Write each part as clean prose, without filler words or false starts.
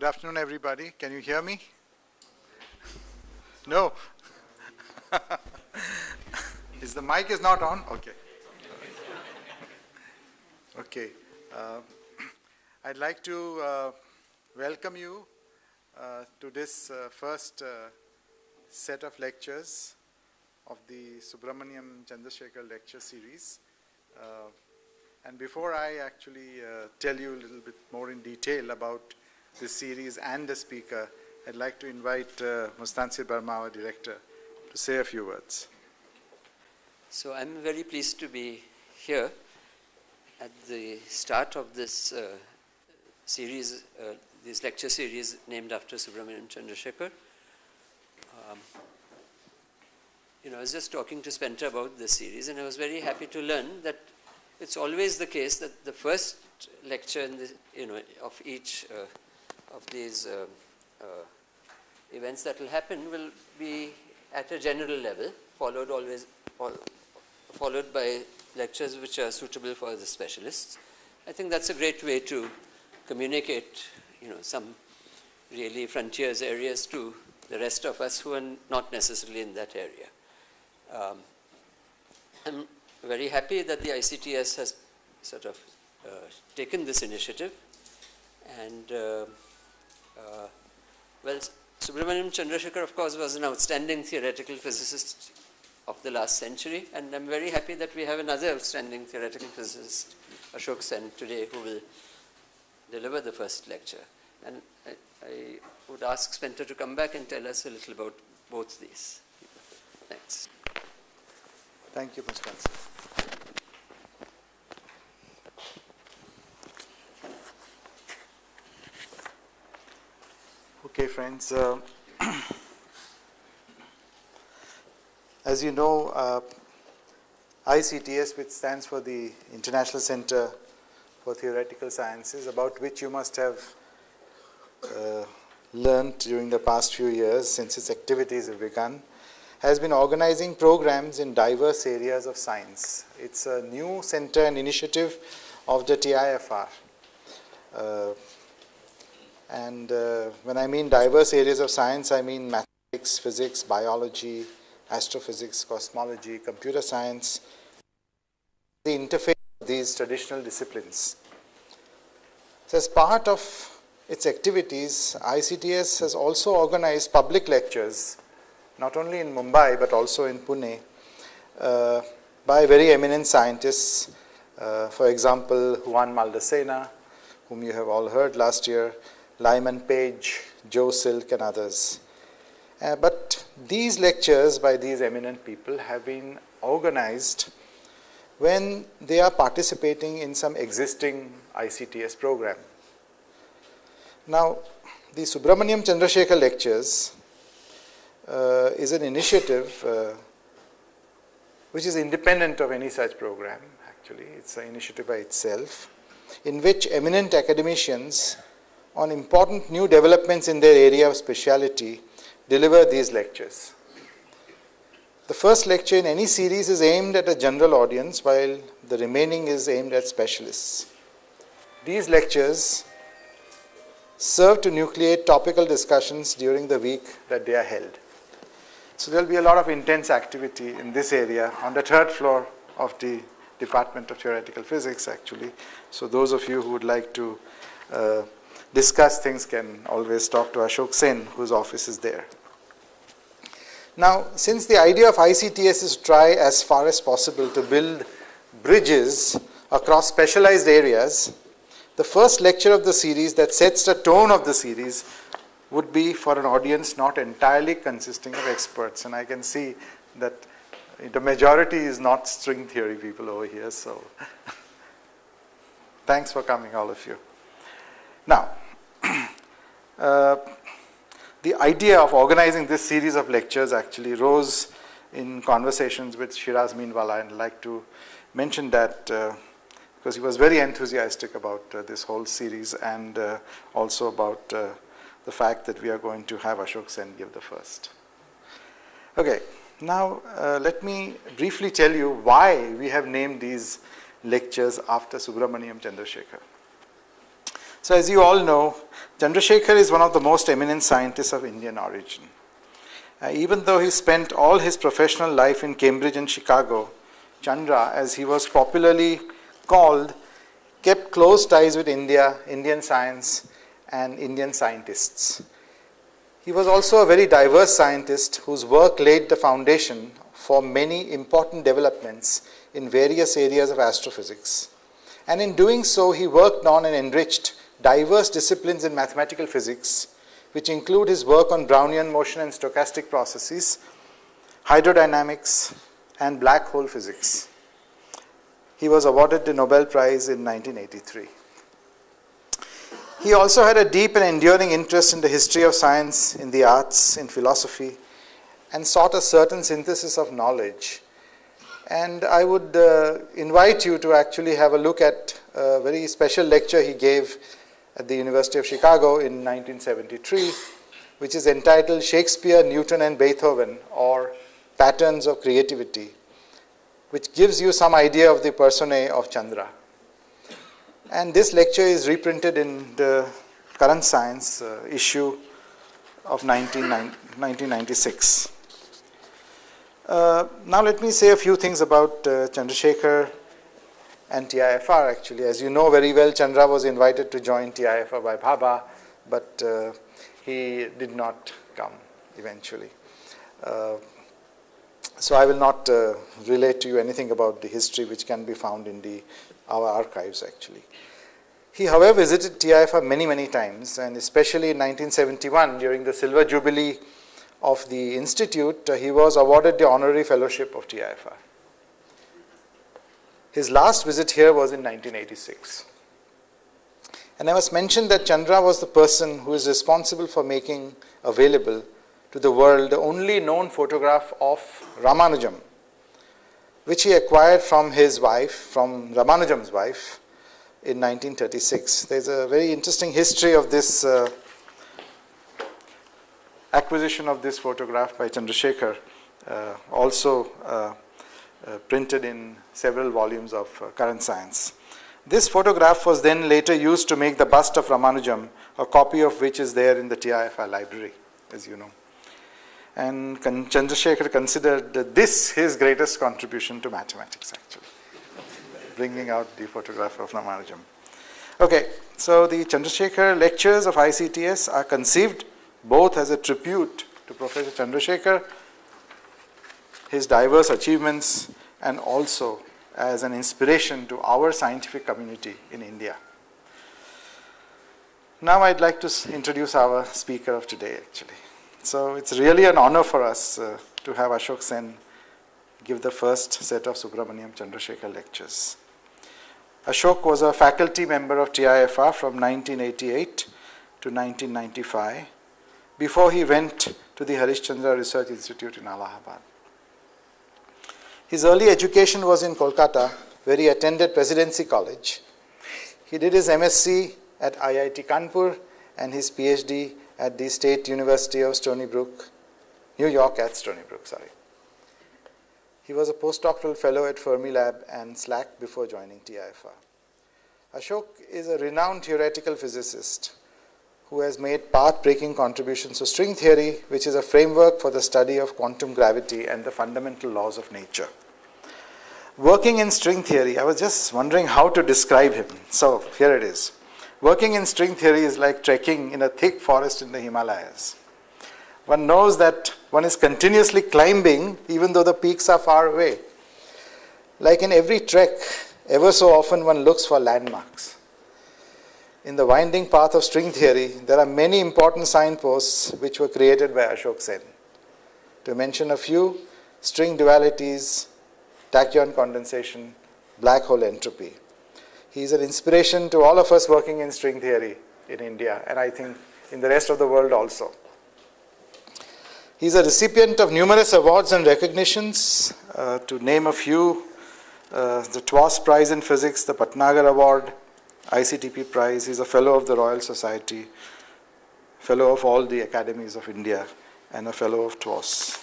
afternoon, everybody. Can you hear me? No? The mic is not on? Okay. Okay. I'd like to welcome you to this first set of lectures of the Subramaniam Chandrasekhar lecture series. And before I actually tell you a little bit more in detail about this series and the speaker, I'd like to invite Mustansir Burma, our director, to say a few words. So I'm very pleased to be here at the start of this series, this lecture series named after Subramaniam Chandrasekhar. I was just talking to Spencer about this series, and I was very happy to learn that it's always the case that the first lecture in the, of each of these events that will happen will be at a general level, followed by lectures which are suitable for the specialists. I think that's a great way to communicate, some really frontiers areas to the rest of us who are not necessarily in that area. I'm very happy that the ICTS has sort of taken this initiative, and well, Subramaniam Chandrasekhar, of course, was an outstanding theoretical physicist of the last century, and I'm very happy that we have another outstanding theoretical physicist, Ashok Sen, today, who will deliver the first lecture. And I would ask Spencer to come back and tell us a little about both these people. Thanks. Thank you, Mr. Spencer. Okay, friends. As you know, ICTS, which stands for the International Center for Theoretical Sciences, about which you must have learned during the past few years since its activities have begun, has been organizing programs in diverse areas of science. It's a new center and initiative of the TIFR. And when I mean diverse areas of science, I mean mathematics, physics, biology, astrophysics, cosmology, computer science, the interface of these traditional disciplines. So as part of its activities, ICTS has also organized public lectures, not only in Mumbai but also in Pune, by very eminent scientists. For example, Juan Maldacena, whom you have all heard last year, Lyman Page, Joe Silk, and others. But these lectures by these eminent people have been organized when they are participating in some existing ICTS program. Now, the Subramaniam Chandrasekhar lectures is an initiative which is independent of any such program, actually. It's an initiative by itself, in which eminent academicians on important new developments in their area of speciality deliver these lectures. The first lecture in any series is aimed at a general audience, while the remaining is aimed at specialists. These lectures serve to nucleate topical discussions during the week that they are held. So there will be a lot of intense activity in this area on the third floor of the Department of Theoretical Physics, actually. So those of you who would like to discuss things can always talk to Ashok Sen, whose office is there. Now, since the idea of ICTS is to try as far as possible to build bridges across specialized areas, the first lecture of the series that sets the tone of the series would be for an audience not entirely consisting of experts. And I can see that the majority is not string theory people over here, so thanks for coming, all of you. Now, the idea of organizing this series of lectures actually rose in conversations with Shiraz Meenwala, and I'd like to mention that because he was very enthusiastic about this whole series, and also about the fact that we are going to have Ashok Sen give the first. Okay, now let me briefly tell you why we have named these lectures after Subramaniam Chandrasekhar. So as you all know, Chandrasekhar is one of the most eminent scientists of Indian origin. Even though he spent all his professional life in Cambridge and Chicago, Chandra, as he was popularly called, kept close ties with India, Indian science, and Indian scientists. He was also a very diverse scientist whose work laid the foundation for many important developments in various areas of astrophysics. And in doing so, he worked on and enriched diverse disciplines in mathematical physics, which include his work on Brownian motion and stochastic processes, hydrodynamics, and black hole physics. He was awarded the Nobel Prize in 1983. He also had a deep and enduring interest in the history of science, in the arts, in philosophy, and sought a certain synthesis of knowledge. And I would invite you to actually have a look at a very special lecture he gave at the University of Chicago in 1973, which is entitled Shakespeare, Newton, and Beethoven, or Patterns of Creativity, which gives you some idea of the personae of Chandra. And this lecture is reprinted in the Current Science issue of 1996. Now let me say a few things about Chandrasekhar and TIFR actually. As you know very well, Chandra was invited to join TIFR by Bhabha, but he did not come eventually. So I will not relate to you anything about the history which can be found in our archives actually. He, however, visited TIFR many, many times, and especially in 1971 during the Silver Jubilee of the Institute, he was awarded the honorary fellowship of TIFR. His last visit here was in 1986. And I must mention that Chandra was the person who is responsible for making available to the world the only known photograph of Ramanujam, which he acquired from his wife, from Ramanujam's wife, in 1936. There's a very interesting history of this acquisition of this photograph by Chandrasekhar, also printed in several volumes of Current Science. This photograph was then later used to make the bust of Ramanujam, a copy of which is there in the TIFR library, as you know. And Chandrasekhar considered this his greatest contribution to mathematics, actually, bringing out the photograph of Ramanujam. Okay, so the Chandrasekhar lectures of ICTS are conceived both as a tribute to Professor Chandrasekhar, his diverse achievements, and also as an inspiration to our scientific community in India. Now I'd like to introduce our speaker of today, actually. So it's really an honor for us to have Ashok Sen give the first set of Subramaniam Chandrasekhar lectures. Ashok was a faculty member of TIFR from 1988 to 1995 before he went to the Harishchandra Research Institute in Allahabad. His early education was in Kolkata, where he attended Presidency College. He did his MSc at IIT Kanpur and his PhD at the State University of Stony Brook, New York at Stony Brook, sorry. He was a postdoctoral fellow at Fermilab and SLAC before joining TIFR. Ashok is a renowned theoretical physicist who has made path-breaking contributions to string theory, which is a framework for the study of quantum gravity and the fundamental laws of nature. Working in string theory, I was just wondering how to describe him. So here it is. Working in string theory is like trekking in a thick forest in the Himalayas. One knows that one is continuously climbing even though the peaks are far away. Like in every trek, ever so often one looks for landmarks. In the winding path of string theory, there are many important signposts which were created by Ashok Sen. To mention a few, string dualities, tachyon condensation, black hole entropy. He is an inspiration to all of us working in string theory in India, and I think in the rest of the world also. He is a recipient of numerous awards and recognitions. To name a few, the TWAS Prize in Physics, the Patnagar Award, ICTP Prize. He is a Fellow of the Royal Society, Fellow of all the Academies of India, and a Fellow of TWAS.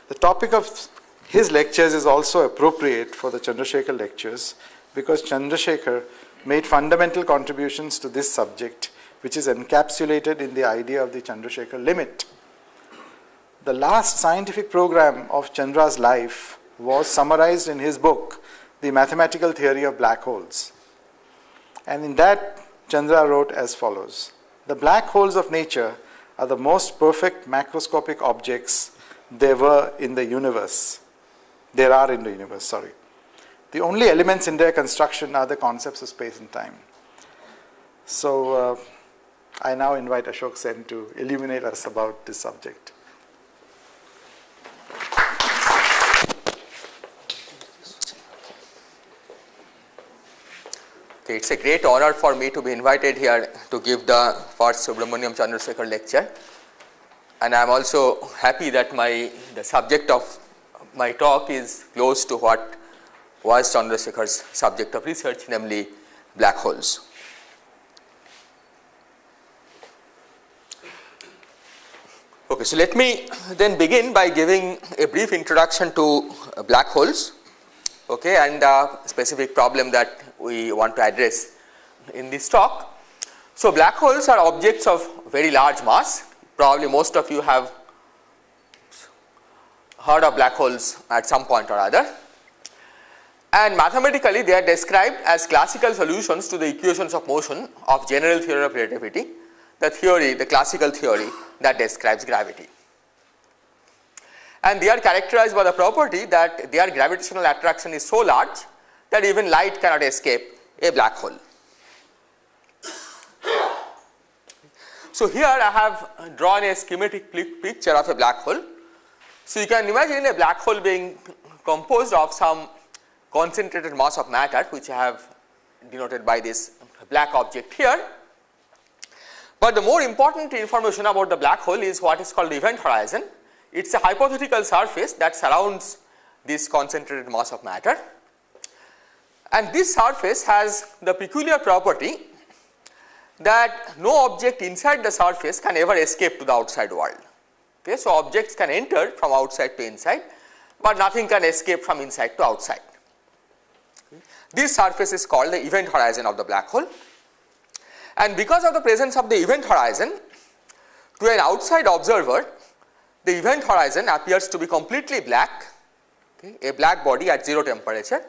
The topic of his lectures is also appropriate for the Chandrasekhar lectures because Chandrasekhar made fundamental contributions to this subject, which is encapsulated in the idea of the Chandrasekhar limit. The last scientific program of Chandra's life was summarized in his book, The Mathematical Theory of Black Holes. And in that, Chandra wrote as follows: "The black holes of nature are the most perfect macroscopic objects there are in the universe. The only elements in their construction are the concepts of space and time." So I now invite Ashok Sen to illuminate us about this subject. Okay, it's a great honor for me to be invited here to give the first Subramaniam Chandrasekhar lecture, and I am also happy that the subject of my talk is close to what was Chandrasekhar's subject of research, namely black holes. Okay, so let me then begin by giving a brief introduction to black holes, okay, and the specific problem that we want to address in this talk. So black holes are objects of very large mass. Probably most of you have heard of black holes at some point or other, and mathematically they are described as classical solutions to the equations of motion of general theory of relativity, the classical theory that describes gravity. And they are characterized by the property that their gravitational attraction is so large that even light cannot escape a black hole. So here I have drawn a schematic picture of a black hole. So you can imagine a black hole being composed of some concentrated mass of matter, which I have denoted by this black object here. But the more important information about the black hole is what is called the event horizon. It's a hypothetical surface that surrounds this concentrated mass of matter, and this surface has the peculiar property that no object inside the surface can ever escape to the outside world. Okay, so objects can enter from outside to inside, but nothing can escape from inside to outside. This surface is called the event horizon of the black hole, and because of the presence of the event horizon, to an outside observer, the event horizon appears to be completely black, okay, a black body at 0 temperature,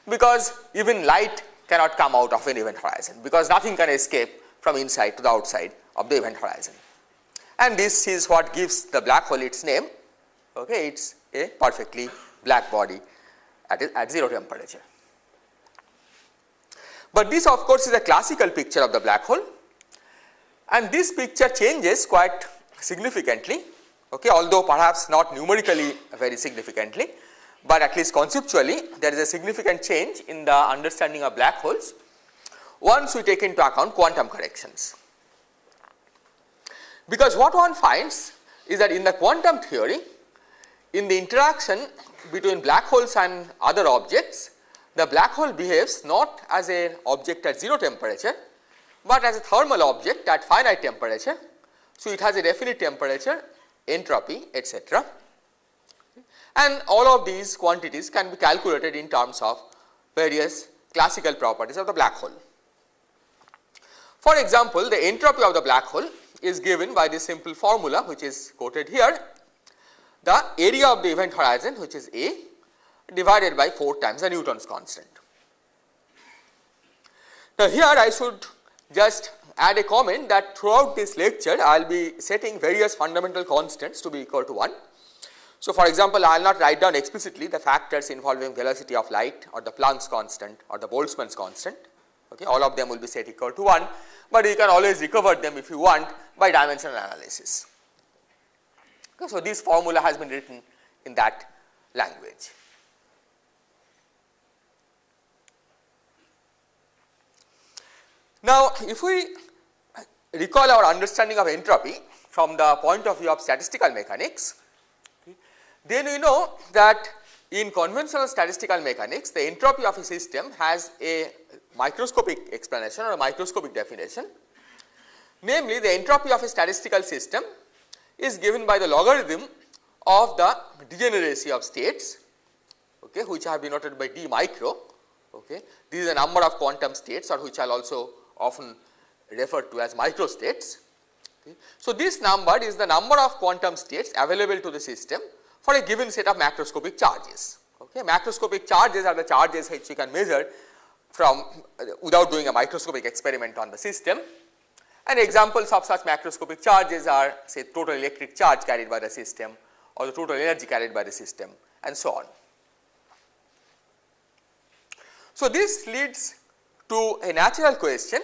because even light cannot come out of an event horizon, because nothing can escape from inside to the outside of the event horizon. And this is what gives the black hole its name. Okay, it's a perfectly black body at 0 temperature. But this of course is a classical picture of the black hole, and this picture changes quite significantly, okay, although perhaps not numerically very significantly, but at least conceptually there is a significant change in the understanding of black holes once we take into account quantum corrections. Because what one finds is that in the quantum theory, in the interaction between black holes and other objects, the black hole behaves not as an object at 0 temperature, but as a thermal object at finite temperature. So it has a definite temperature, entropy, etc. And all of these quantities can be calculated in terms of various classical properties of the black hole. For example, the entropy of the black hole is given by this simple formula, which is quoted here: the area of the event horizon, which is A, divided by 4 times the Newton's constant. Now here I should just add a comment that throughout this lecture I will be setting various fundamental constants to be equal to 1. So for example, I will not write down explicitly the factors involving velocity of light or the Planck's constant or the Boltzmann's constant. Okay, all of them will be set equal to 1, but you can always recover them if you want by dimensional analysis. Okay, so this formula has been written in that language. Now if we recall our understanding of entropy from the point of view of statistical mechanics, then we know that in conventional statistical mechanics, the entropy of a system has a microscopic explanation or a microscopic definition. Namely, the entropy of a statistical system is given by the logarithm of the degeneracy of states, okay, which have been noted by d micro, Okay. This is a number of quantum states, or which I will also often refer to as microstates. Okay. So, this number is the number of quantum states available to the system for a given set of macroscopic charges. Okay. Macroscopic charges are the charges which you can measure from without doing a microscopic experiment on the system, and examples of such macroscopic charges are, say, total electric charge carried by the system or the total energy carried by the system, and so on. So, this leads to a natural question: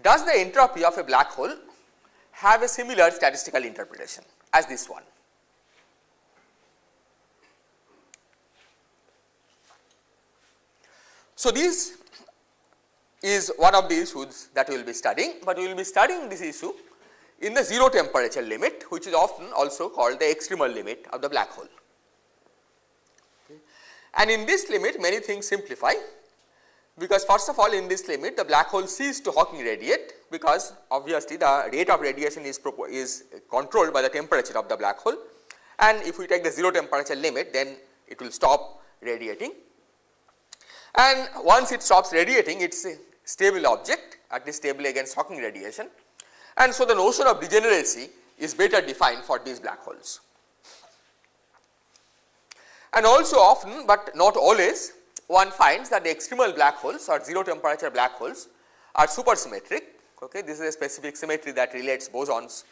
does the entropy of a black hole have a similar statistical interpretation as this one? So, this is one of the issues that we will be studying, but we will be studying this issue in the zero temperature limit, which is often also called the extremal limit of the black hole. Okay. And in this limit many things simplify, because first of all, in this limit the black hole ceases to Hawking radiate, because obviously the rate of radiation is controlled by the temperature of the black hole, and if we take the zero temperature limit, then it will stop radiating. And once it stops radiating, it is a stable object, at least stable against Hawking radiation, and so the notion of degeneracy is better defined for these black holes. And also often, but not always, one finds that the extremal black holes or zero temperature black holes are supersymmetric. Okay. This is a specific symmetry that relates bosons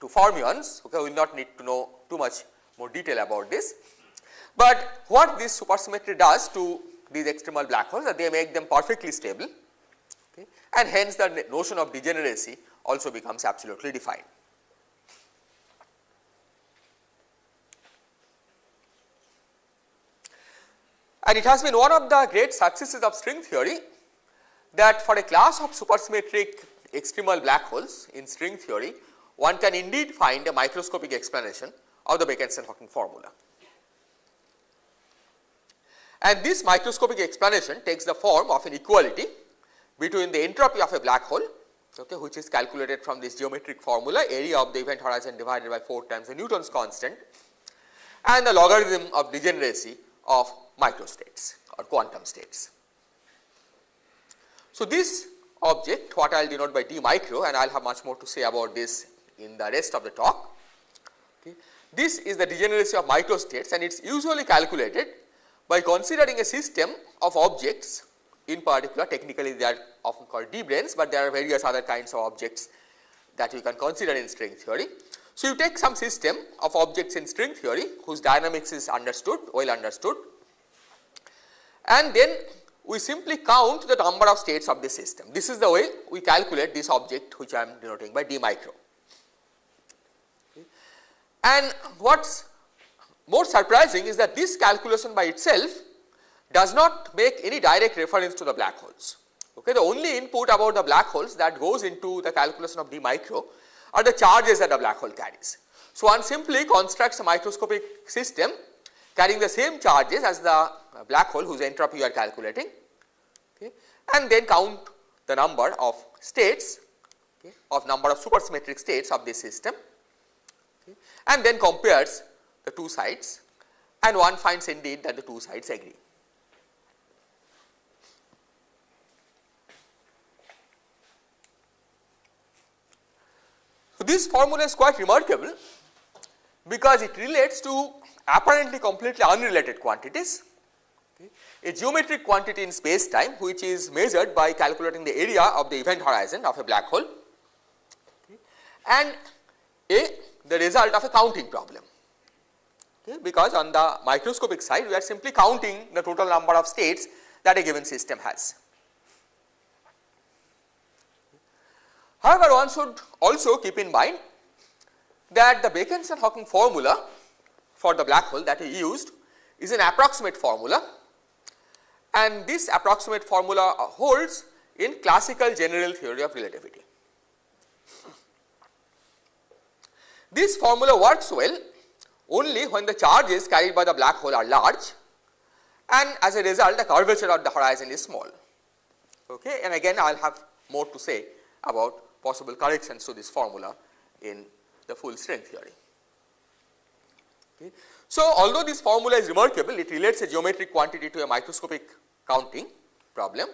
to fermions. Okay. We will not need to know too much more detail about this, but what this supersymmetry does to these extremal black holes, that they make them perfectly stable, okay, and hence the notion of degeneracy also becomes absolutely defined. And it has been one of the great successes of string theory that for a class of supersymmetric extremal black holes in string theory, one can indeed find a microscopic explanation of the Bekenstein-Hawking formula. And this microscopic explanation takes the form of an equality between the entropy of a black hole, okay, which is calculated from this geometric formula, area of the event horizon divided by 4 times the Newton's constant, and the logarithm of degeneracy of microstates or quantum states. So, this object, what I will denote by d micro, and I will have much more to say about this in the rest of the talk. Okay. This is the degeneracy of microstates, and it is usually calculated by considering a system of objects. In particular, technically they are often called d-branes, but there are various other kinds of objects that you can consider in string theory. So, you take some system of objects in string theory whose dynamics is understood, well understood, and then we simply count the number of states of the system. This is the way we calculate this object, which I am denoting by d micro. Okay. And what is more surprising is that this calculation by itself does not make any direct reference to the black holes. Okay. The only input about the black holes that goes into the calculation of d micro are the charges that the black hole carries. So, one simply constructs a microscopic system carrying the same charges as the black hole whose entropy you are calculating, okay, and then count the number of states, okay, of number of supersymmetric states of this system, okay, and then compares the two sides, and one finds indeed that the two sides agree. So, this formula is quite remarkable because it relates to apparently completely unrelated quantities. Okay. A geometric quantity in space time, which is measured by calculating the area of the event horizon of a black hole, okay, and the result of a counting problem, okay, because on the microscopic side we are simply counting the total number of states that a given system has. However, one should also keep in mind that the Bekenstein-Hawking formula for the black hole that we used is an approximate formula, and this approximate formula holds in classical general theory of relativity. This formula works well only when the charges carried by the black hole are large, and as a result the curvature of the horizon is small. Okay. And again I will have more to say about possible corrections to this formula in the full string theory. Okay. So, although this formula is remarkable, it relates a geometric quantity to a microscopic counting, problem.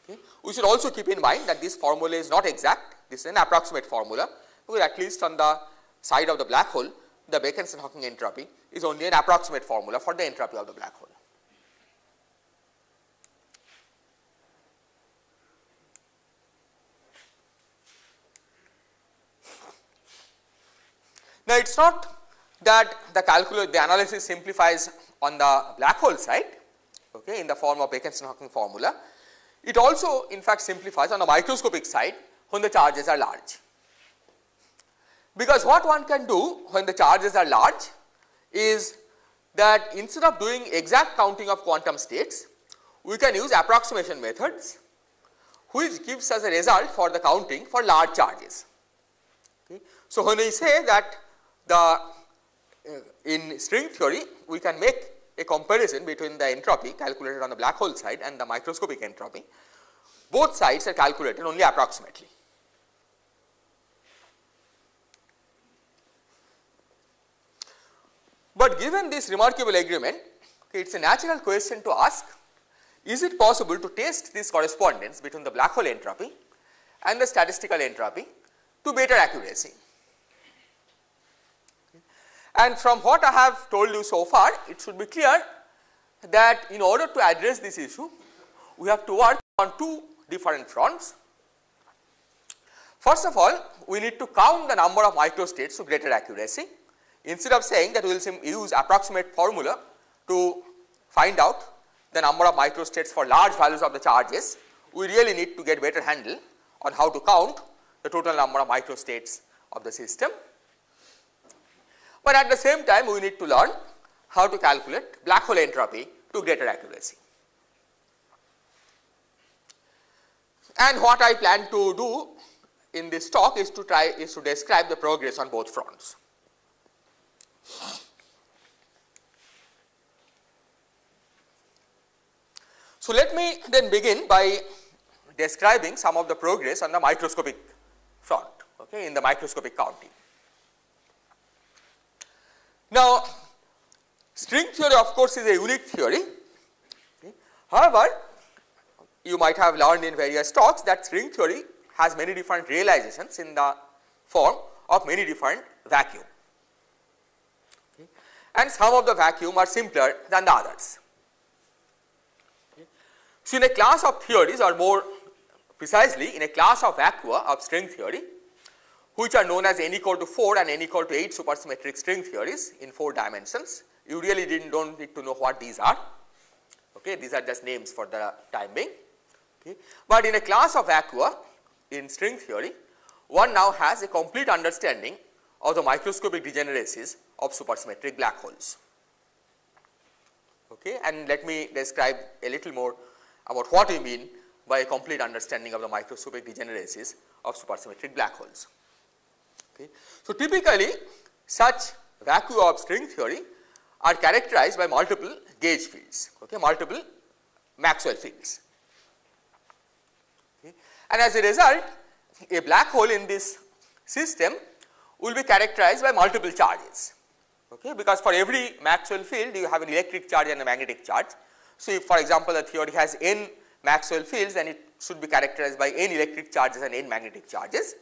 Okay. We should also keep in mind that this formula is not exact, this is an approximate formula, because at least on the side of the black hole, the Bekenstein-Hawking entropy is only an approximate formula for the entropy of the black hole. Now, it is not that the analysis simplifies on the black hole side, okay, in the form of Bekenstein-Hawking formula. It also in fact simplifies on the microscopic side when the charges are large. Because what one can do when the charges are large is that instead of doing exact counting of quantum states, we can use approximation methods which gives us a result for the counting for large charges. Okay. So, when we say that in string theory we can make a comparison between the entropy calculated on the black hole side and the microscopic entropy, both sides are calculated only approximately. But given this remarkable agreement, okay, it is a natural question to ask, is it possible to test this correspondence between the black hole entropy and the statistical entropy to better accuracy? And from what I have told you so far, it should be clear that in order to address this issue, we have to work on two different fronts. First of all, we need to count the number of microstates to greater accuracy. Instead of saying that we will use approximate formula to find out the number of microstates for large values of the charges, we really need to get better handle on how to count the total number of microstates of the system. But at the same time, we need to learn how to calculate black hole entropy to greater accuracy. And what I plan to do in this talk is to describe the progress on both fronts. So, let me then begin by describing some of the progress on the microscopic front, okay, in the microscopic counting. Now, string theory of course is a unique theory. Okay. However, you might have learned in various talks that string theory has many different realizations in the form of many different vacuum. Okay. And some of the vacuum are simpler than the others. Okay. So, in a class of theories, or more precisely in a class of vacua of string theory, which are known as n equal to 4 and n equal to 8 supersymmetric string theories in 4 dimensions. You really don't need to know what these are, okay. These are just names for the time being. Okay. But in a class of vacua in string theory, one now has a complete understanding of the microscopic degeneracies of supersymmetric black holes. Okay. And let me describe a little more about what we mean by a complete understanding of the microscopic degeneracies of supersymmetric black holes. Okay. So, typically such vacua of string theory are characterized by multiple gauge fields, okay, multiple Maxwell fields. Okay. And as a result, a black hole in this system will be characterized by multiple charges, okay, because for every Maxwell field you have an electric charge and a magnetic charge. So, if for example the theory has n Maxwell fields, then it should be characterized by n electric charges and n magnetic charges.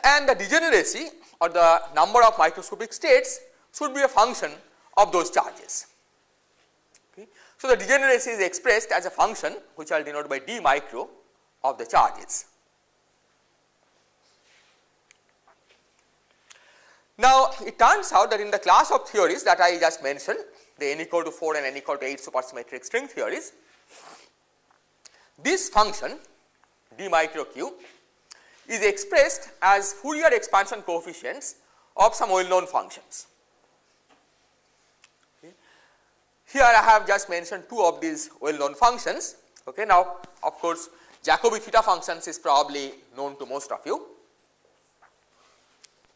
And the degeneracy or the number of microscopic states should be a function of those charges. Okay. So, the degeneracy is expressed as a function which I will denote by d micro of the charges. Now, it turns out that in the class of theories that I just mentioned, the n equal to 4 and n equal to 8 supersymmetric string theories, this function d micro q is expressed as Fourier expansion coefficients of some well known functions. Okay. Here I have just mentioned two of these well known functions. Okay. Now, of course, Jacobi theta functions is probably known to most of you.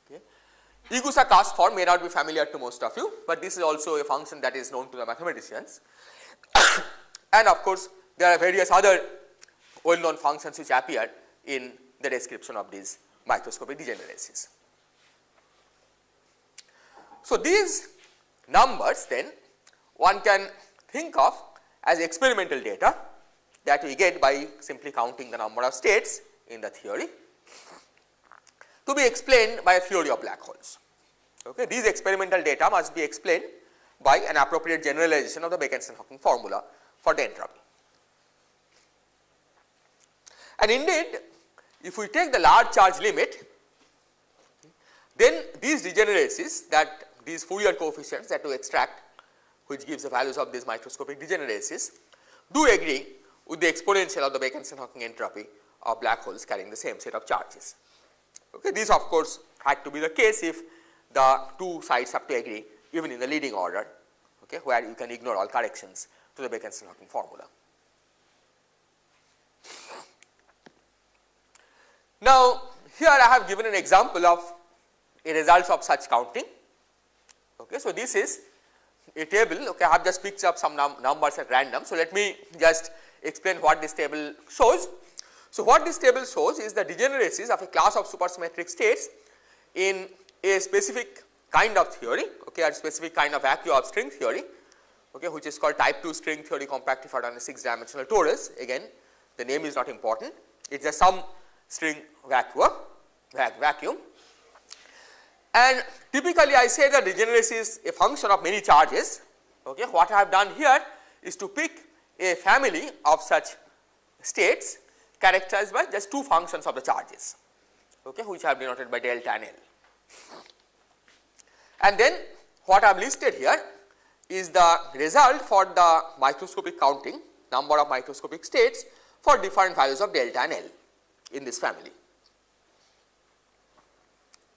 Okay. Igusa-Cast form may not be familiar to most of you, but this is also a function that is known to the mathematicians. And of course, there are various other well known functions which appear in the description of these microscopic degeneracies. So, these numbers then one can think of as experimental data, that we get by simply counting the number of states in the theory, to be explained by a theory of black holes. Okay. These experimental data must be explained by an appropriate generalization of the Bekenstein-Hawking formula for the entropy. And indeed, if we take the large charge limit, then these degeneracies, that these Fourier coefficients that we extract, which gives the values of these microscopic degeneracies, do agree with the exponential of the Bekenstein-Hawking entropy of black holes carrying the same set of charges. Okay. This of course had to be the case if the two sides have to agree even in the leading order, okay, where you can ignore all corrections to the Bekenstein-Hawking formula. Now, here I have given an example of a result of such counting. Okay. So, this is a table. Okay, I have just picked up some numbers at random. So, let me just explain what this table shows. So, what this table shows is the degeneracies of a class of supersymmetric states in a specific kind of theory, okay, a specific kind of vacuum of string theory, okay, which is called type 2 string theory compactified on a 6-dimensional torus. Again, the name is not important, it is just some string vacuum. And typically I say that degeneracy is a function of many charges. Okay. What I have done here is to pick a family of such states characterized by just two functions of the charges, okay, which I have denoted by delta and L. And then what I have listed here is the result for the microscopic counting, number of microscopic states for different values of delta and L in this family.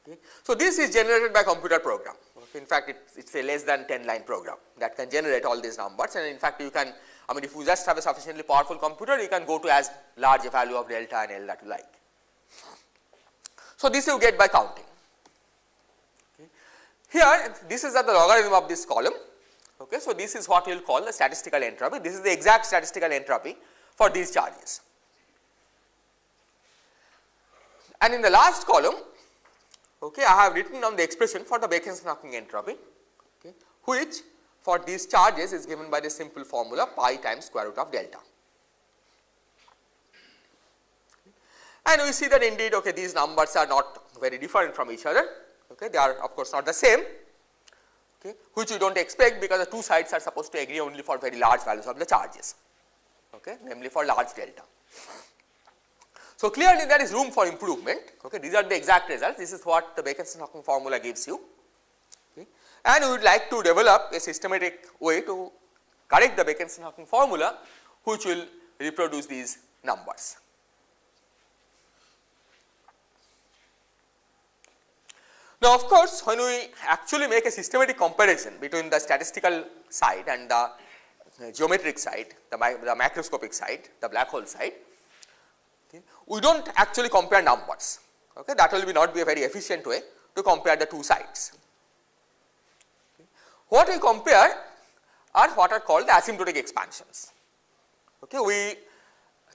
Okay. So, this is generated by computer program. Okay. In fact, it is a less than 10 line program that can generate all these numbers, and in fact, you can, I mean, if you just have a sufficiently powerful computer, you can go to as large a value of delta and L that you like. So, this you get by counting. Okay. Here, this is at the logarithm of this column. Okay. So, this is what we will call the statistical entropy. This is the exact statistical entropy for these charges. And in the last column, okay, I have written down the expression for the Bekenstein-Hawking entropy, okay, which for these charges is given by the simple formula pi times square root of delta. Okay. And we see that indeed, okay, these numbers are not very different from each other. Okay, they are of course not the same, okay, which you do not expect because the two sides are supposed to agree only for very large values of the charges, okay, namely for large delta. So, clearly there is room for improvement. Okay, these are the exact results. This is what the Bekenstein-Hawking formula gives you. Okay. And we would like to develop a systematic way to correct the Bekenstein-Hawking formula, which will reproduce these numbers. Now, of course, when we actually make a systematic comparison between the statistical side and the geometric side, the macroscopic side, the black hole side, okay, we do not actually compare numbers. Okay, that will not be a very efficient way to compare the two sides. Okay. What we compare are what are called the asymptotic expansions. Okay, we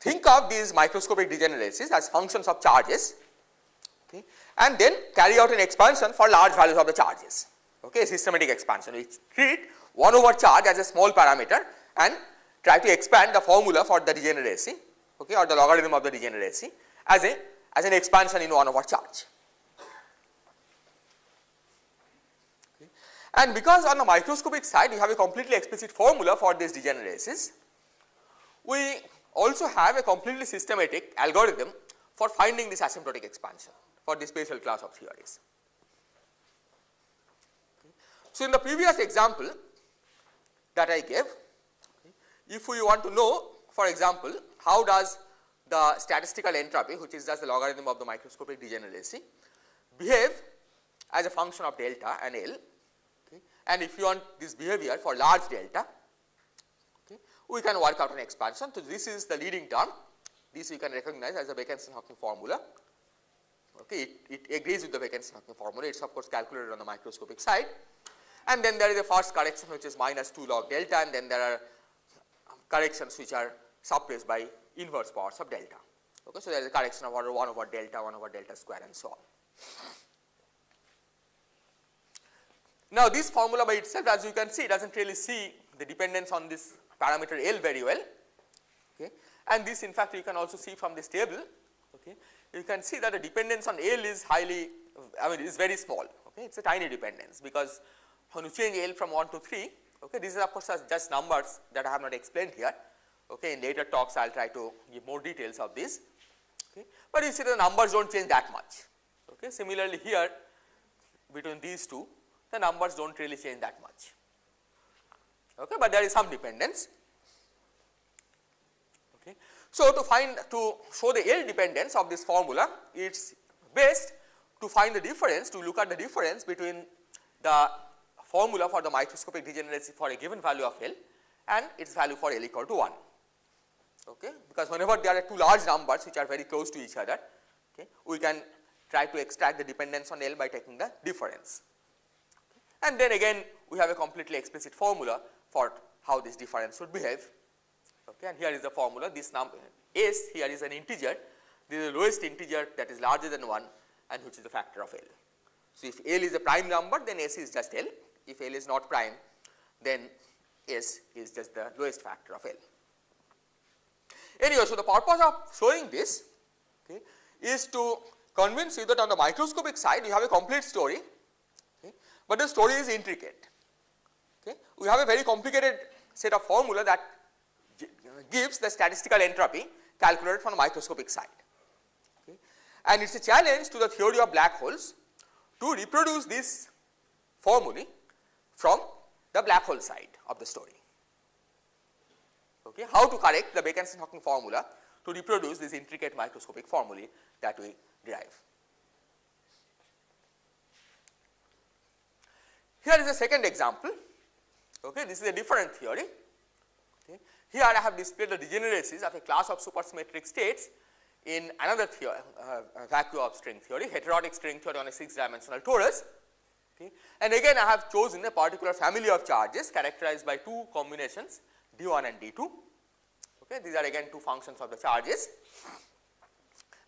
think of these microscopic degeneracies as functions of charges, okay, and then carry out an expansion for large values of the charges. Okay, a systematic expansion. We treat 1 over charge as a small parameter and try to expand the formula for the degeneracy, okay, or the logarithm of the degeneracy as an expansion in 1 over charge. Okay. And because on the microscopic side we have a completely explicit formula for these degeneracies, we also have a completely systematic algorithm for finding this asymptotic expansion for this special class of theories. Okay. So, in the previous example that I gave, okay, if we want to know, for example, how does the statistical entropy, which is just the logarithm of the microscopic degeneracy, behave as a function of delta and L, okay, and if you want this behavior for large delta, okay, we can work out an expansion. So, this is the leading term, this we can recognize as the Bekenstein-Hawking formula. Okay, it agrees with the Bekenstein-Hawking formula, it is of course calculated on the microscopic side, and then there is a first correction which is minus 2 log delta, and then there are corrections which are suppressed by inverse powers of delta. Okay, so there is a correction of order 1 over delta square and so on. Now, this formula by itself, as you can see, does not really see the dependence on this parameter L very well, okay, And this in fact you can also see from this table. Okay. You can see that the dependence on L is highly, is very small. Okay. It is a tiny dependence, because when you change L from 1 to 3, okay, these are of course just numbers that I have not explained here. Okay. In later talks I will try to give more details of this. Okay. But you see the numbers do not change that much. Okay. Similarly here, between these two, the numbers do not really change that much. Okay. But there is some dependence. Okay. So, to show the L dependence of this formula, it is best to find the difference, to look at the difference between the formula for the microscopic degeneracy for a given value of L and its value for L equal to 1. Okay. Because whenever there are two large numbers which are very close to each other, okay, we can try to extract the dependence on L by taking the difference. And then again we have a completely explicit formula for how this difference should behave. Okay, and here is the formula. This number S here is an integer. This is the lowest integer that is larger than 1 and which is the factor of L. So, if L is a prime number, then S is just L. If L is not prime, then S is just the lowest factor of L. Anyway, so the purpose of showing this, okay, is to convince you that on the microscopic side you have a complete story, okay, but the story is intricate. Okay. We have a very complicated set of formula that gives the statistical entropy calculated from the microscopic side. Okay. And it is a challenge to the theory of black holes to reproduce this formulae from the black hole side of the story. Okay. How to correct the Bekenstein-Hawking formula to reproduce this intricate microscopic formulae that we derive. Here is a second example. Okay. This is a different theory. Okay. Here I have displayed the degeneracies of a class of supersymmetric states in another theory, vacuum of string theory, heterotic string theory on a 6-dimensional torus. Okay. And again I have chosen a particular family of charges characterized by two combinations d1 and d2. Okay. These are again two functions of the charges,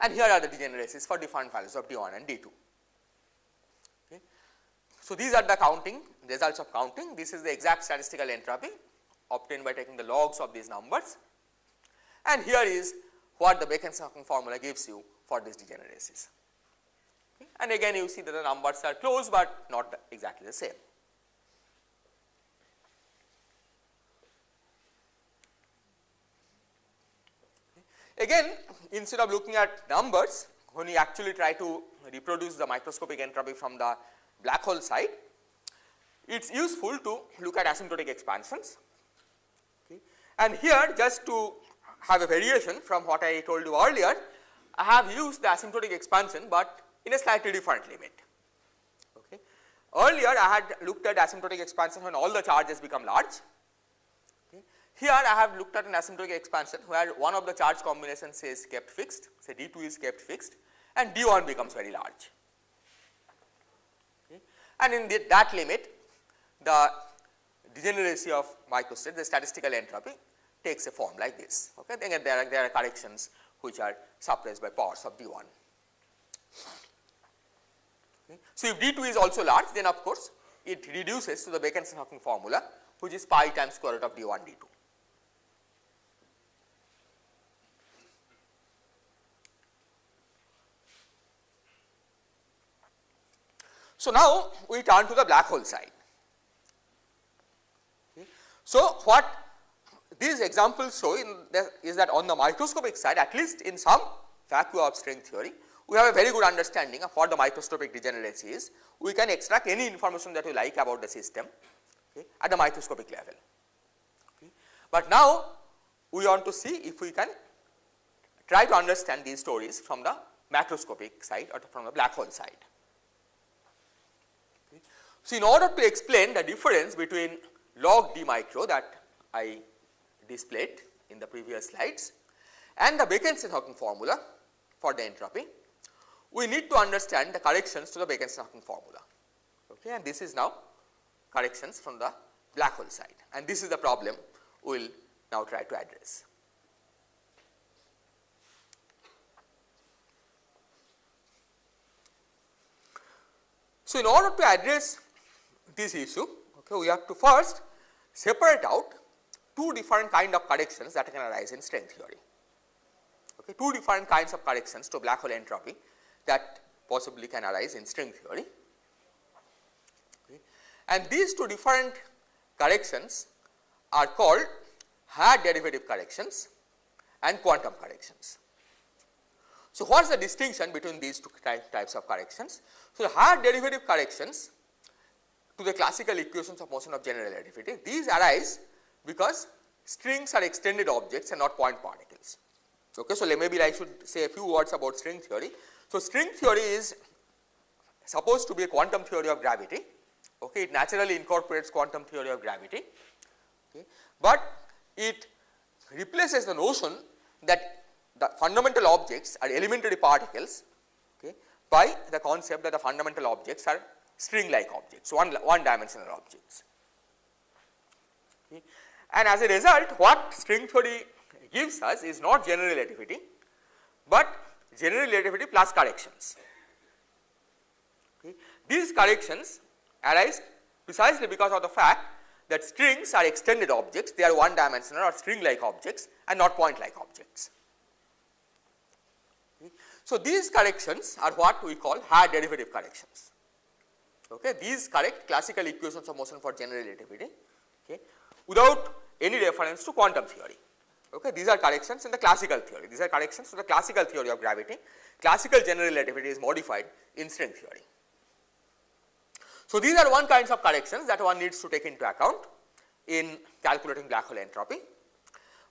and here are the degeneracies for different values of d1 and d2. Okay. So, these are the counting results of counting. This is the exact statistical entropy obtained by taking the logs of these numbers, and here is what the Bekenstein-Hawking formula gives you for these degeneracies. Okay. And again you see that the numbers are close, but not exactly the same. Okay. Again, instead of looking at numbers, when you actually try to reproduce the microscopic entropy from the black hole side, it is useful to look at asymptotic expansions. Okay. And here, just to have a variation from what I told you earlier, I have used the asymptotic expansion, but in a slightly different limit. Okay. Earlier I had looked at asymptotic expansion when all the charges become large. Okay. Here I have looked at an asymptotic expansion where one of the charge combinations is kept fixed, say d2 is kept fixed, and d1 becomes very large. Okay. And in that limit, the degeneracy of microstate, the statistical entropy, takes a form like this. Okay. Then there are corrections which are suppressed by powers of d1. Okay. So, if d2 is also large, then of course it reduces to the Bekenstein-Hawking formula, which is pi times square root of d1 d2. So, now we turn to the black hole side. Okay. So, what these examples show is that on the microscopic side, at least in some vacuum of string theory, we have a very good understanding of what the microscopic degeneracy is. We can extract any information that we like about the system, okay, at the microscopic level. Okay. But now we want to see if we can try to understand these stories from the macroscopic side or from the black hole side. Okay. So, in order to explain the difference between log d micro that I displayed in the previous slides and the Bekenstein-Hawking formula for the entropy, we need to understand the corrections to the Bekenstein-Hawking formula. Okay, and this is now corrections from the black hole side, and this is the problem we will now try to address. So, in order to address this issue, okay, we have to first separate out two different kind of corrections that can arise in string theory. Okay, two different kinds of corrections to black hole entropy that possibly can arise in string theory. Okay. And these two different corrections are called hard derivative corrections and quantum corrections. So, what is the distinction between these two types of corrections? So, the hard derivative corrections to the classical equations of motion of general relativity, these arise because strings are extended objects and not point particles. Okay, so, maybe I should say a few words about string theory. So, string theory is supposed to be a quantum theory of gravity. Okay, it naturally incorporates quantum theory of gravity, okay, but it replaces the notion that the fundamental objects are elementary particles, okay, by the concept that the fundamental objects are string like objects, one dimensional objects. Okay. And as a result, what string theory gives us is not general relativity, but general relativity plus corrections. Okay. These corrections arise precisely because of the fact that strings are extended objects, they are one dimensional or string like objects and not point like objects. Okay. So, these corrections are what we call hard derivative corrections. Okay. These correct classical equations of motion for general relativity, okay, without any reference to quantum theory. Okay. These are corrections in the classical theory, these are corrections to the classical theory of gravity. Classical general relativity is modified in string theory. So, these are one kinds of corrections that one needs to take into account in calculating black hole entropy,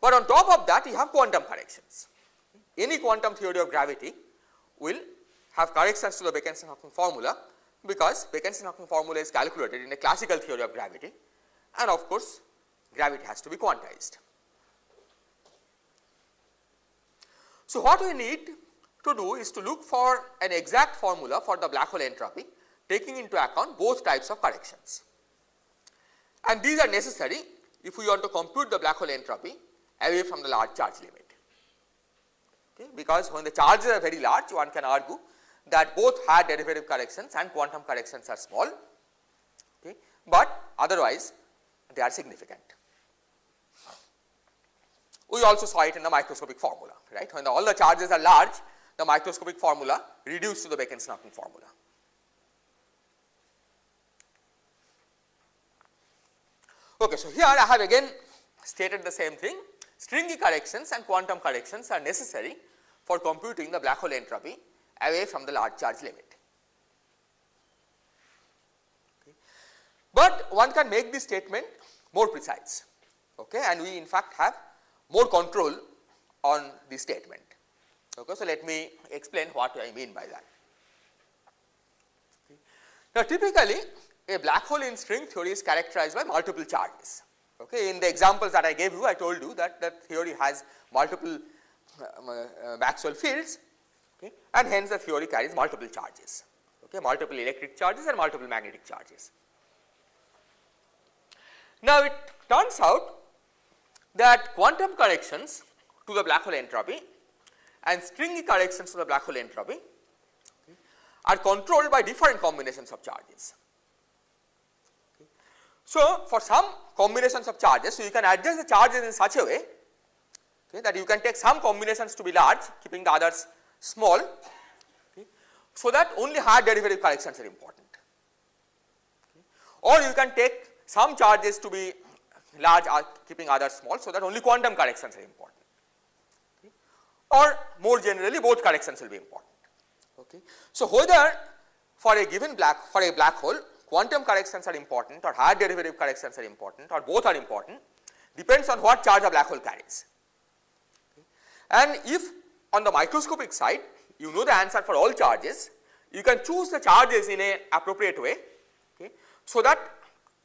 but on top of that you have quantum corrections. Any quantum theory of gravity will have corrections to the Bekenstein-Hawking formula, because Bekenstein-Hawking formula is calculated in a classical theory of gravity, and of course, gravity has to be quantized. So, what we need to do is to look for an exact formula for the black hole entropy, taking into account both types of corrections, and these are necessary if we want to compute the black hole entropy away from the large charge limit. Okay, because when the charges are very large, one can argue that both hard derivative corrections and quantum corrections are small, okay, but otherwise they are significant. We also saw it in the microscopic formula, right. When all the charges are large, the microscopic formula reduced to the Bekenstein-Hawking formula. Okay, so here I have again stated the same thing. Stringy corrections and quantum corrections are necessary for computing the black hole entropy away from the large charge limit. Okay. But one can make this statement more precise, okay, and we in fact have more control on this statement. Okay, so let me explain what I mean by that. Okay. Now, typically a black hole in string theory is characterized by multiple charges. Okay. In the examples that I gave you, I told you that the theory has multiple Maxwell fields, okay, and hence the theory carries multiple charges, okay, multiple electric charges and multiple magnetic charges. Now, it turns out that quantum corrections to the black hole entropy and stringy corrections to the black hole entropy, okay, are controlled by different combinations of charges. Okay. So, for some combinations of charges, so you can adjust the charges in such a way, okay, that you can take some combinations to be large, keeping the others small, okay, so that only hard derivative corrections are important. Okay. Or you can take some charges to be large, keeping others small, so that only quantum corrections are important. Okay. Or more generally, both corrections will be important. Okay. So, whether for a given black hole, quantum corrections are important or hard derivative corrections are important or both are important, depends on what charge a black hole carries. Okay. And if on the microscopic side you know the answer for all charges, you can choose the charges in an appropriate way, okay, so that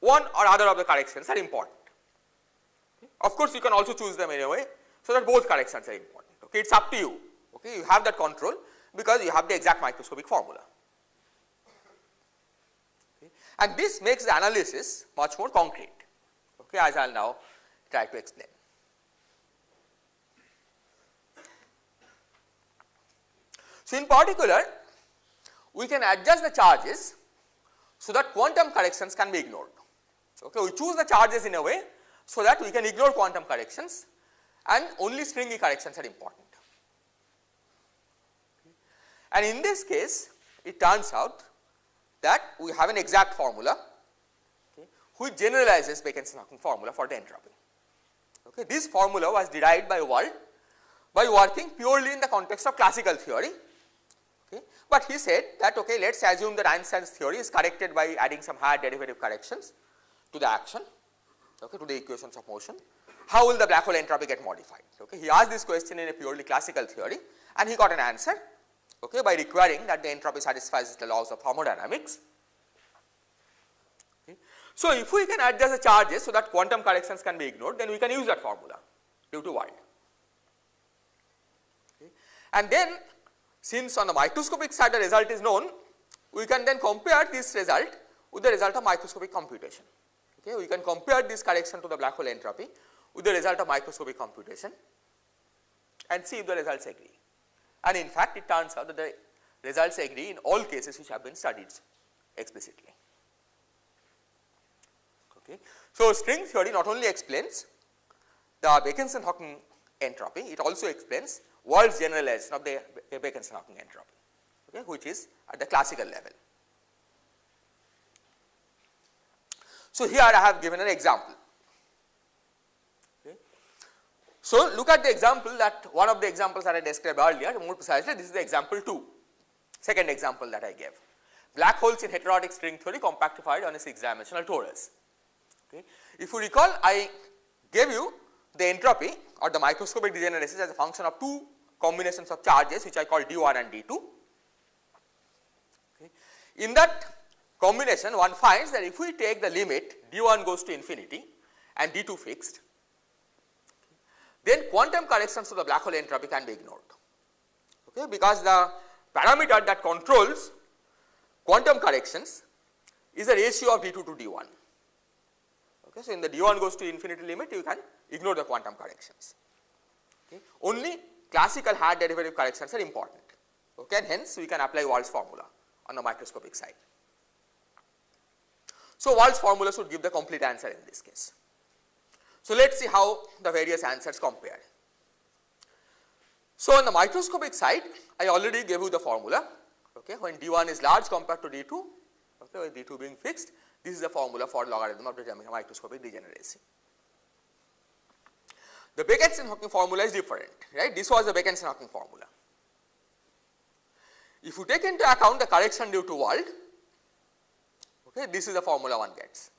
one or other of the corrections are important. Okay. Of course, you can also choose them in a way so that both corrections are important. Okay. It is up to you. Okay. You have that control because you have the exact microscopic formula. Okay. And this makes the analysis much more concrete, okay, as I will now try to explain. So, in particular, we can adjust the charges so that quantum corrections can be ignored. Okay. We choose the charges in a way so that we can ignore quantum corrections and only stringy corrections are important. And in this case, it turns out that we have an exact formula, okay, which generalizes Bekenson-Hawking formula for the entropy. Okay. This formula was derived by Wald by working purely in the context of classical theory. Okay. But he said that, okay, let us assume that Einstein's theory is corrected by adding some higher derivative corrections to the action, okay, to the equations of motion. How will the black hole entropy get modified? Okay. He asked this question in a purely classical theory and he got an answer, okay, by requiring that the entropy satisfies the laws of thermodynamics. Okay. So, if we can adjust the charges so that quantum corrections can be ignored, then we can use that formula due to Wald. Okay. And then, since on the microscopic side the result is known, we can then compare this result with the result of microscopic computation. Okay. We can compare this correction to the black hole entropy with the result of microscopic computation and see if the results agree. And in fact, it turns out that the results agree in all cases which have been studied explicitly. Okay. So, string theory not only explains the Bekenson-Hawking entropy, it also explains Wald's generalization of the Bekenson-Hawking entropy, okay, which is at the classical level. So, here I have given an example. Okay. So, look at the example that one of the examples that I described earlier, more precisely this is the example 2, second example that I gave. Black holes in heterotic string theory compactified on a 6-dimensional torus. Okay. If you recall, I gave you the entropy or the microscopic degeneracy as a function of two combinations of charges which I call d1 and d2. Okay. In that combination, one finds that if we take the limit d1 goes to infinity and d2 fixed, then quantum corrections to the black hole entropy can be ignored, okay, because the parameter that controls quantum corrections is the ratio of d2 to d1. Okay. So, in the d1 goes to infinity limit, you can ignore the quantum corrections. Okay. Only classical higher derivative corrections are important, okay, and hence we can apply Wald's formula on the microscopic side. So, Wald's formula should give the complete answer in this case. So, let us see how the various answers compare. So, on the microscopic side, I already gave you the formula, okay, when d1 is large compared to d2, okay, with d2 being fixed, this is the formula for logarithm of determining microscopic degeneracy. The Bekenson-Hawking formula is different, right? This was the Bekenson-Hawking formula. If you take into account the correction due to Wald, okay, this is the formula one gets,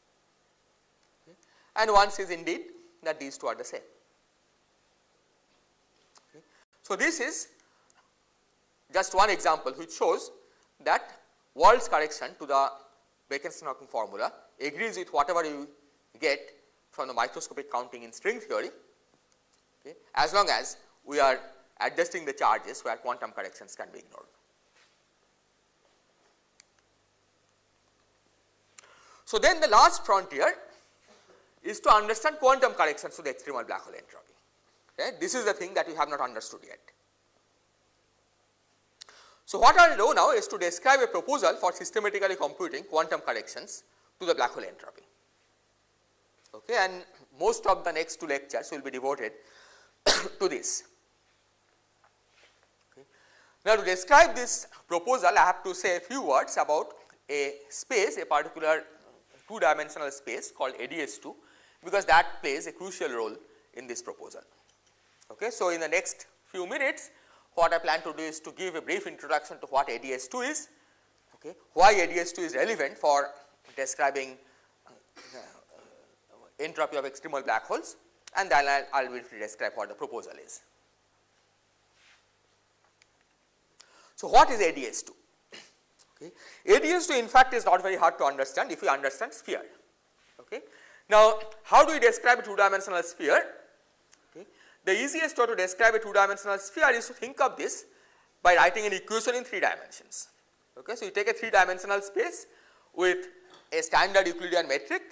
okay, and one sees indeed that these two are the same. Okay. So, this is just one example which shows that Wald's correction to the Bekenson-Hawking formula agrees with whatever you get from the microscopic counting in string theory, okay, as long as we are adjusting the charges where quantum corrections can be ignored. So, then the last frontier is to understand quantum corrections to the extremal black hole entropy. Okay. This is the thing that we have not understood yet. So, what I will do now is to describe a proposal for systematically computing quantum corrections to the black hole entropy. Okay, and most of the next 2 lectures will be devoted to this. Okay. Now, to describe this proposal, I have to say a few words about a space, a particular 2-dimensional space called ADS2, because that plays a crucial role in this proposal. Okay. So, in the next few minutes, what I plan to do is to give a brief introduction to what ADS2 is, okay, why ADS2 is relevant for describing entropy of extremal black holes, and then I will briefly describe what the proposal is. So, what is ADS2? Okay. ADS2 in fact is not very hard to understand if you understand sphere. Okay. Now, how do we describe a 2-dimensional sphere? Okay. The easiest way to describe a 2-dimensional sphere is to think of this by writing an equation in 3 dimensions. Okay. So, you take a 3-dimensional space with a standard Euclidean metric,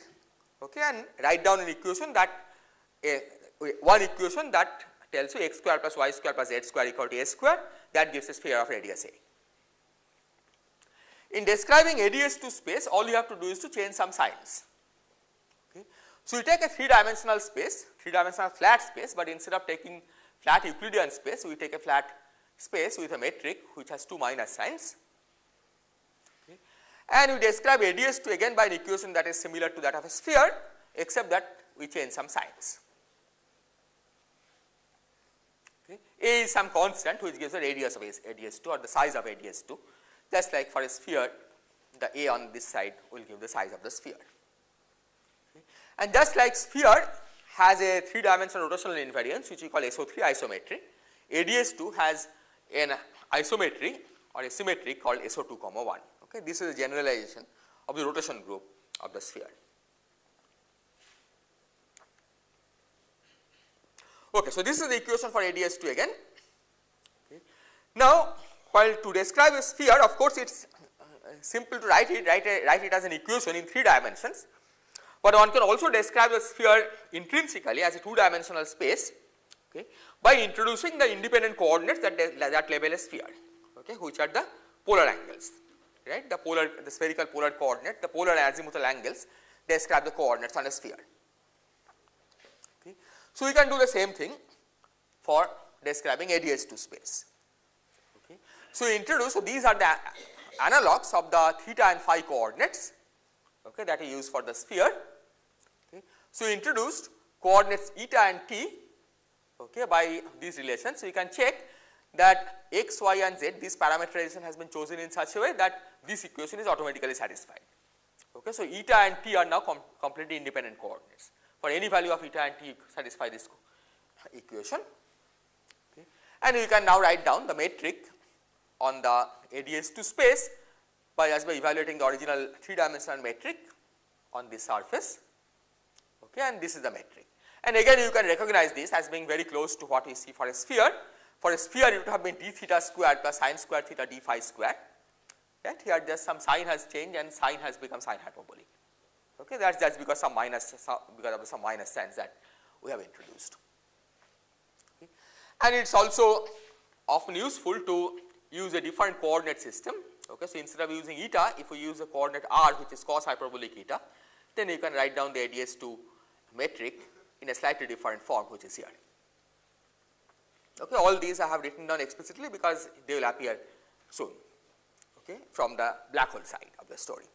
okay, and write down an equation that one equation that tells you x square plus y square plus z square equal to a square, that gives a sphere of radius a. In describing ADS2 space, all you have to do is to change some signs. Okay. So, you take a 3-dimensional space, 3-dimensional flat space, but instead of taking flat Euclidean space, we take a flat space with a metric which has two minus signs. Okay. And we describe ADS2 again by an equation that is similar to that of a sphere, except that we change some signs. Okay. A is some constant which gives the radius of ADS2 or the size of ADS2, just like for a sphere the A on this side will give the size of the sphere. Okay. And just like sphere has a 3-dimensional rotational invariance which we call SO3 isometry, ADS2 has an isometry or a symmetry called SO2, 1. Okay. This is a generalization of the rotation group of the sphere. Okay, so this is the equation for ADS2 again. Okay. Now, while to describe a sphere, of course, it is simple to write it as an equation in 3 dimensions, but one can also describe the sphere intrinsically as a 2-dimensional space, okay, by introducing the independent coordinates that label a sphere, okay, which are the polar angles, right? The spherical polar coordinate, the polar azimuthal angles describe the coordinates on a sphere. Okay. So we can do the same thing for describing ADS2 space. Okay. So these are the analogues of the theta and phi coordinates, okay, that we use for the sphere. Okay. So we introduced coordinates eta and t, okay, by these relations. So you can check that x, y and z, this parameterization has been chosen in such a way that this equation is automatically satisfied. Okay. So eta and t are now completely independent coordinates. For any value of eta and t, satisfy this equation. Okay. And you can now write down the metric on the ADS2 space by evaluating the original 3-dimensional metric on this surface, okay, and this is the metric. And again you can recognize this as being very close to what we see for a sphere. For a sphere it would have been d theta squared plus sine squared theta d phi squared, right? Here just some sign has changed and sign has become sine hyperbolic. Okay, that's just because of some minus signs that we have introduced. Okay. And it's also often useful to use a different coordinate system. Okay, so instead of using eta, if we use the coordinate r, which is cos hyperbolic eta, then you can write down the ADS2 metric in a slightly different form, which is here. Okay, all these I have written down explicitly because they will appear soon, okay, from the black hole side of the story.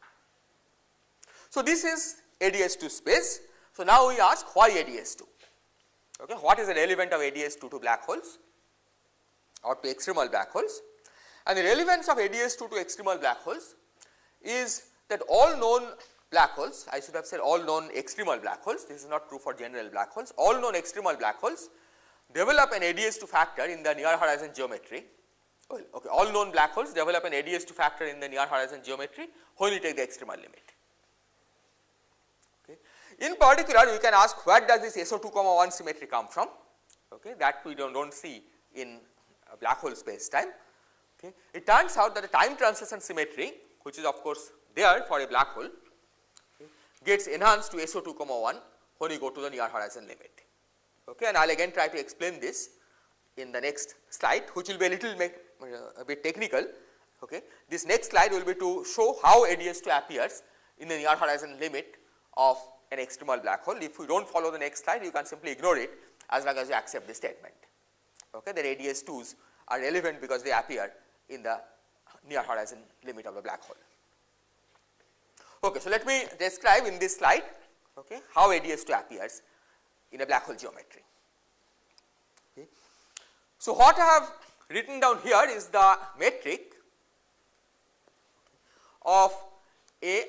So this is ADS2 space. So now we ask why ADS2? Okay, what is the relevance of ADS2 to black holes or to extremal black holes? And the relevance of ADS2 to extremal black holes is that all known black holes, I should have said all known extremal black holes, this is not true for general black holes, all known extremal black holes develop an ADS2 factor in the near horizon geometry. Well, okay, all known black holes develop an ADS2 factor in the near horizon geometry when you take the extremal limit. Okay. In particular, we can ask where does this SO2, 1 symmetry come from? Okay, that we don't see in a black hole space time. Okay. It turns out that the time translation symmetry, which is of course there for a black hole, okay, gets enhanced to SO2, 1 when you go to the near horizon limit. Okay, and I will again try to explain this in the next slide, which will be a bit technical. Okay. This next slide will be to show how ADS2 appears in the near horizon limit of an extremal black hole. If you do not follow the next slide, you can simply ignore it as long as you accept the statement. Okay, the ADS2s are relevant because they appear in the near horizon limit of the black hole. Okay, so let me describe in this slide, okay, how ADS2 appears in a black hole geometry. Okay. So what I have written down here is the metric of a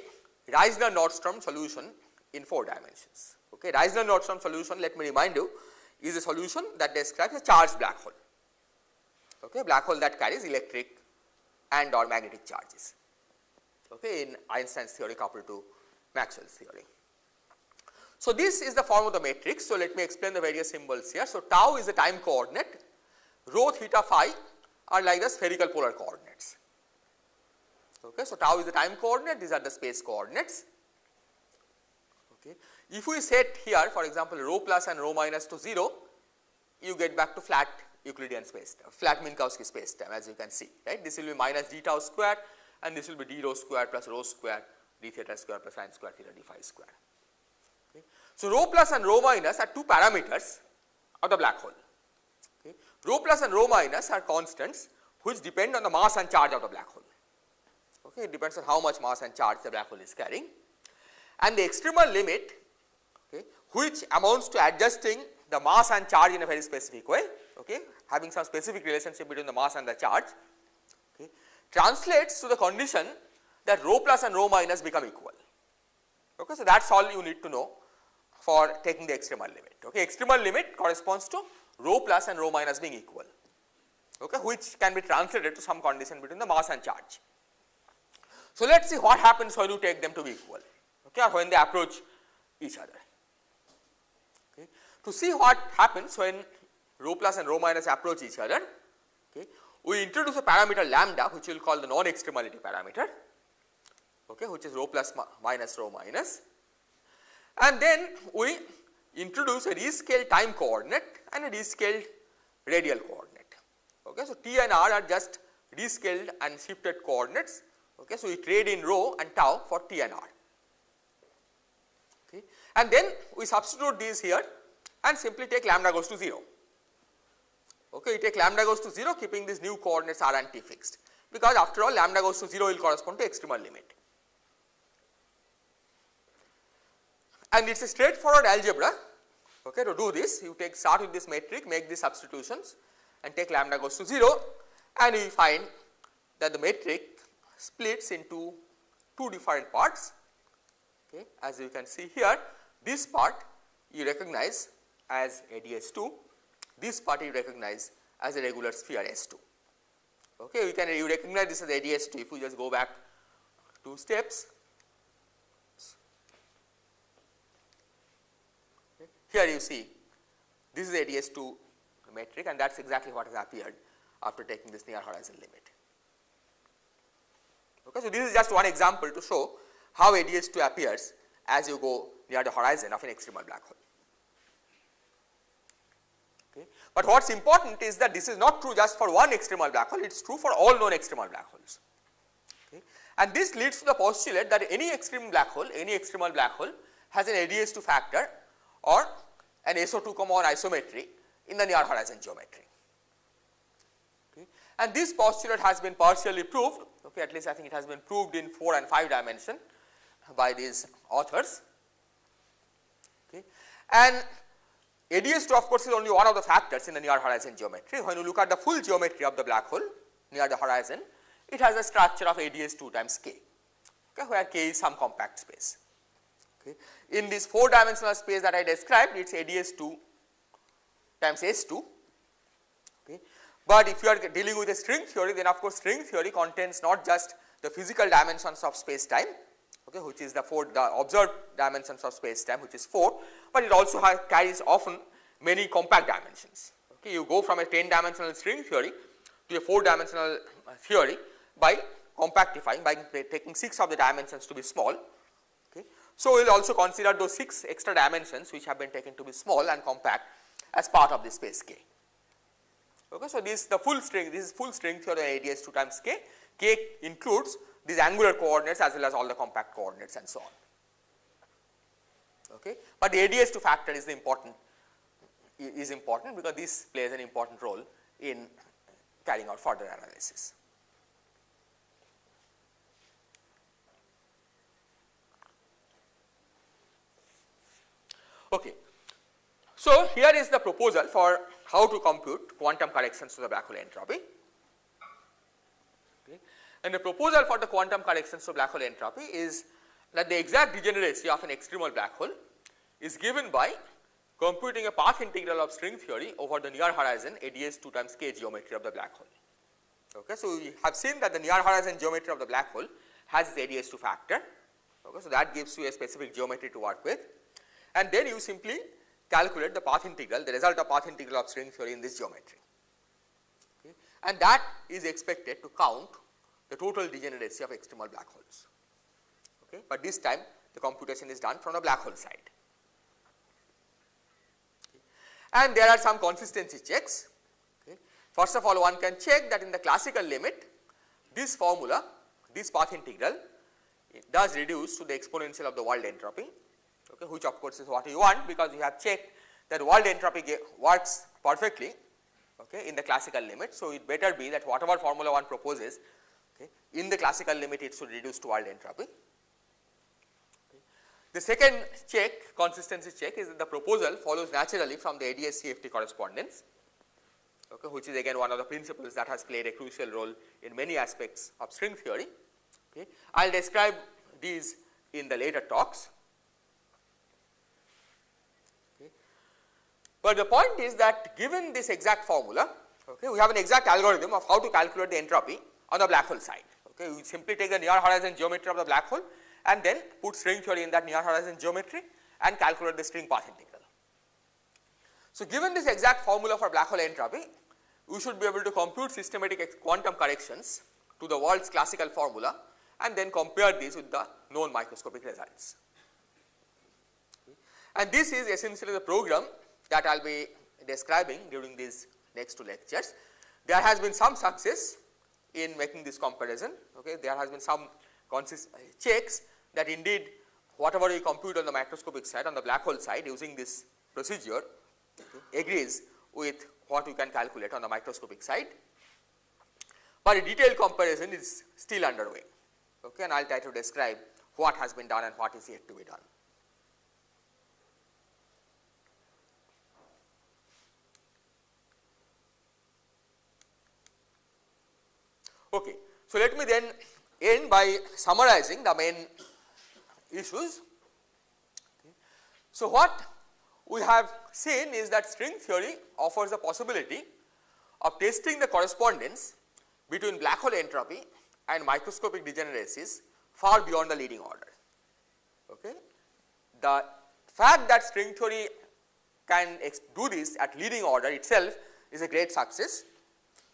Reissner-Nordström solution in 4 dimensions. Okay, Reissner-Nordström solution, let me remind you, is a solution that describes a charged black hole. Okay, black hole that carries electric and or magnetic charges. Okay, in Einstein's theory coupled to Maxwell's theory. So this is the form of the matrix. So let me explain the various symbols here. So tau is the time coordinate, rho, theta, phi are like the spherical polar coordinates. Okay, so tau is the time coordinate, these are the space coordinates. Okay. If we set here, for example, rho plus and rho minus to 0, you get back to flat Euclidean space, flat Minkowski space time, as you can see, right. This will be minus d tau square and this will be d rho square plus rho square, d theta square plus sine square theta d phi square. Okay. So rho plus and rho minus are 2 parameters of the black hole. Okay. rho plus and rho minus are constants which depend on the mass and charge of the black hole. Okay, it depends on how much mass and charge the black hole is carrying. And the extremal limit, okay, which amounts to adjusting the mass and charge in a very specific way, okay, having some specific relationship between the mass and the charge, okay, translates to the condition that rho plus and rho minus become equal. Okay, so that's all you need to know for taking the extremal limit. Okay, extremal limit corresponds to rho plus and rho minus being equal, okay, which can be translated to some condition between the mass and charge. So let us see what happens when you take them to be equal, okay, or when they approach each other. Okay. To see what happens when rho plus and rho minus approach each other, okay, we introduce a parameter lambda which we will call the non-extremality parameter, okay, which is rho plus minus rho minus, and then we introduce a rescaled time coordinate and a rescaled radial coordinate. Okay, so t and r are just rescaled and shifted coordinates. Okay, so we trade in rho and tau for t and r. Okay, and then we substitute these here and simply take lambda goes to 0. Okay, we take lambda goes to 0 keeping these new coordinates r and t fixed, because after all lambda goes to 0 will correspond to extremal limit. And it is a straightforward algebra. Okay, to do this you start with this metric, make these substitutions and take lambda goes to 0, and we find that the metric splits into two different parts. Okay, as you can see here, this part you recognize as ADS2, this part you recognize as a regular sphere S2. Okay, you recognize this as ADS2 if we just go back 2 steps. Okay. Here you see this is ADS2 metric, and that is exactly what has appeared after taking this near horizon limit. Okay, so this is just one example to show how ADS2 appears as you go near the horizon of an extremal black hole. Okay. But what is important is that this is not true just for one extremal black hole, it is true for all known extremal black holes. Okay. And this leads to the postulate that any extremal black hole has an ADS2 factor or an SO2, one isometry in the near horizon geometry. Okay. And this postulate has been partially proved, okay, at least I think it has been proved in 4 and 5 dimension by these authors. Okay. And ADS2 of course is only one of the factors in the near horizon geometry. When you look at the full geometry of the black hole near the horizon, it has a structure of ADS2 times k, okay, where k is some compact space. Okay. In this 4-dimensional space that I described, it is ADS2 times S2. Okay. But if you are dealing with a string theory, then of course string theory contains not just the physical dimensions of space time, okay, which is the observed dimensions of space time, which is 4, but it also carries often many compact dimensions. Okay. You go from a 10-dimensional string theory to a 4-dimensional theory by compactifying, by taking 6 of the dimensions to be small. Okay. So we will also consider those 6 extra dimensions which have been taken to be small and compact as part of the space k. Okay, so this is the full string, this is full string theory ADS2 times k. K includes these angular coordinates as well as all the compact coordinates and so on. Okay, but the ADS2 factor is important because this plays an important role in carrying out further analysis. Okay. So here is the proposal for how to compute quantum corrections to the black hole entropy. Okay. And the proposal for the quantum corrections to black hole entropy is that the exact degeneracy of an extremal black hole is given by computing a path integral of string theory over the near horizon ADS2 times k geometry of the black hole. Okay. So we have seen that the near horizon geometry of the black hole has its ADS2 factor. Okay. So that gives you a specific geometry to work with, and then you simply calculate the path integral, the result of path integral of string theory in this geometry. Okay. And that is expected to count the total degeneracy of extremal black holes. Okay. But this time the computation is done from the black hole side. Okay. And there are some consistency checks. Okay. First of all, one can check that in the classical limit, this formula, this path integral, it does reduce to the exponential of the world entropy. Okay, which of course is what you want, because you have checked that world entropy works perfectly, okay, in the classical limit. So, it better be that whatever formula one proposes, okay, in the classical limit it should reduce to world entropy. The second check, consistency check, is that the proposal follows naturally from the ADS-CFT correspondence, okay, which is again one of the principles that has played a crucial role in many aspects of string theory. Okay. I will describe these in the later talks. Okay. But the point is that given this exact formula, okay, we have an exact algorithm of how to calculate the entropy on the black hole side. Okay. We simply take the near horizon geometry of the black hole and then put string theory in that near horizon geometry and calculate the string path integral. So, given this exact formula for black hole entropy, we should be able to compute systematic quantum corrections to the world's classical formula and then compare these with the known microscopic results. And this is essentially the program that I will be describing during these next 2 lectures. There has been some success in making this comparison. Okay. There has been some checks that indeed whatever we compute on the microscopic side, on the black hole side using this procedure, okay, agrees with what we can calculate on the microscopic side, but a detailed comparison is still underway, okay, and I will try to describe what has been done and what is yet to be done. Okay. So, let me then end by summarizing the main issues. Okay. So, what we have seen is that string theory offers the possibility of testing the correspondence between black hole entropy and microscopic degeneracies far beyond the leading order. Okay. The fact that string theory can do this at leading order itself is a great success,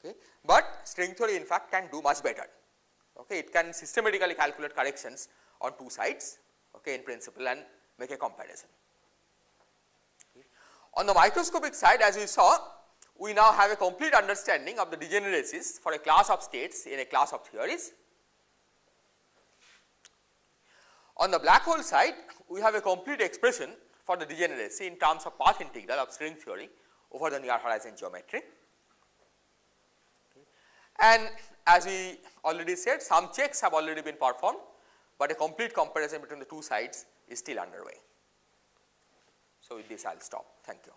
okay, but string theory in fact can do much better. Okay. It can systematically calculate corrections on 2 sides, okay, in principle and make a comparison. Okay. On the microscopic side, as we saw, we now have a complete understanding of the degeneracies for a class of states in a class of theories. On the black hole side, we have a complete expression for the degeneracy in terms of path integral of string theory over the near horizon geometry. Okay. And as we already said, some checks have already been performed, but a complete comparison between the 2 sides is still underway. So, with this I will stop. Thank you.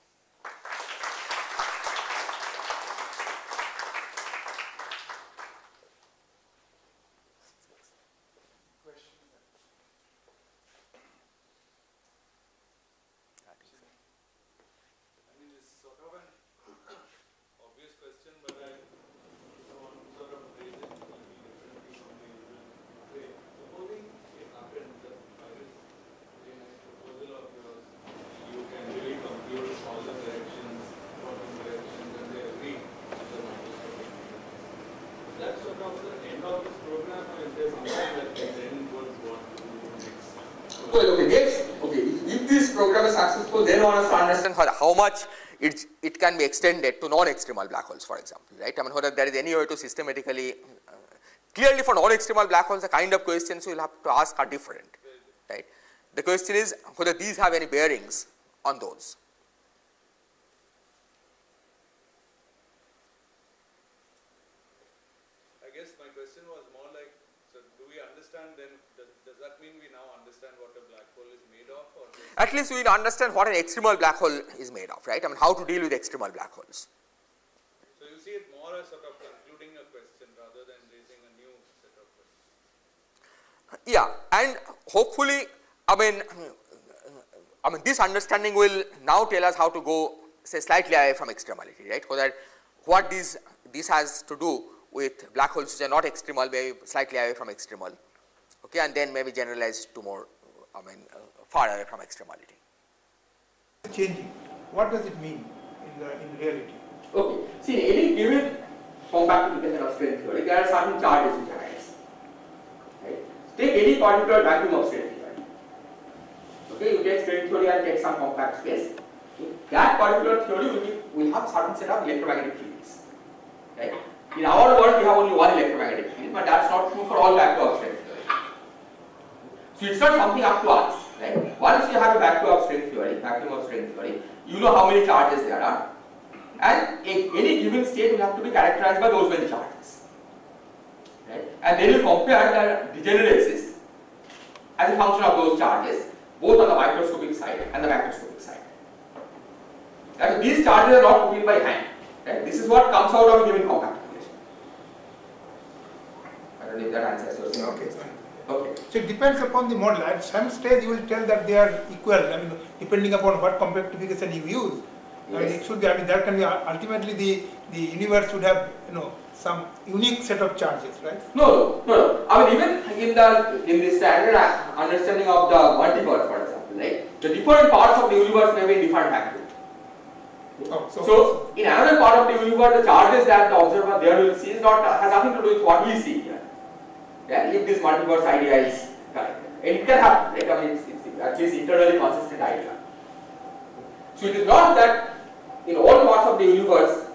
Then one has to understand how much it can be extended to non-extremal black holes, for example, right. I mean, whether there is any way to systematically, clearly for non-extremal black holes, the kind of questions you will have to ask are different, right. The question is whether these have any bearings on those. I guess my question was more like, so do we understand then, does that mean we now understand what a black hole is made of? Or at least we understand what an extremal black hole is made of, right. I mean, how to deal with extremal black holes. So you see it more as sort of concluding a question rather than raising a new set of questions. Yeah, and hopefully, I mean this understanding will now tell us how to go, say, slightly away from extremality, right. Whether what this has to do with black holes which are not extremal, maybe slightly away from extremal, okay, and then maybe generalize to more, far away from extremality. Changing. What does it mean in reality? Okay. See, in any given compactification of string theory, there are certain charges which arise. Right? Take any particular vacuum of string theory. Okay, you take string theory and take some compact space. Okay. That particular theory will have certain set of electromagnetic fields. Right? In our world, we have only one electromagnetic field, but that's not true for all vacuum of string theory. So it's not something up to us. Right? Once you have a vacuum of string theory, you know how many charges there are, and any given state will have to be characterized by those many charges. Right? And then you compare the degeneracies as a function of those charges, both on the microscopic side and the macroscopic side. Right? These charges are not put in by hand. Right? This is what comes out of a given compact equation. I don't know if that answers your question. Okay. Okay. So it depends upon the model. At some stage you will tell that they are equal. I mean, depending upon what compactification you use. I mean, it should be. I mean, that can be ultimately the universe should have some unique set of charges, right? No. I mean, even in the standard understanding of the multiverse, for example, right? The different parts of the universe may be in different magnitude. Oh, So in another part of the universe, the charges that the observer there will see is has nothing to do with what we see here. Yeah, if this multiverse idea is correct, and it can happen. Right? I mean, it's at least internally consistent idea. So it is not that in all parts of the universe,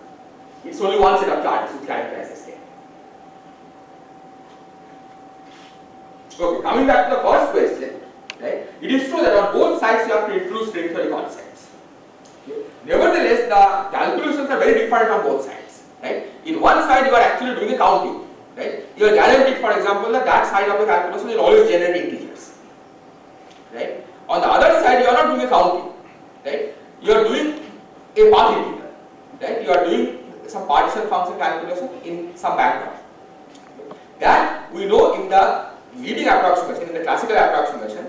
it's only one set of charges which characterize the state. Okay, coming back to the first question, right? It is true that on both sides you have to introduce string theory concepts. Okay. Nevertheless, the calculations are very different on both sides. Right? In one side, you are actually doing a counting. Right? You are guaranteed, for example, that side of the calculation will always generate integers. Right? On the other side, you are not doing a counting. Right? You are doing a path integral. Right? You are doing some partition function calculation in some background. That we know in the leading approximation, in the classical approximation.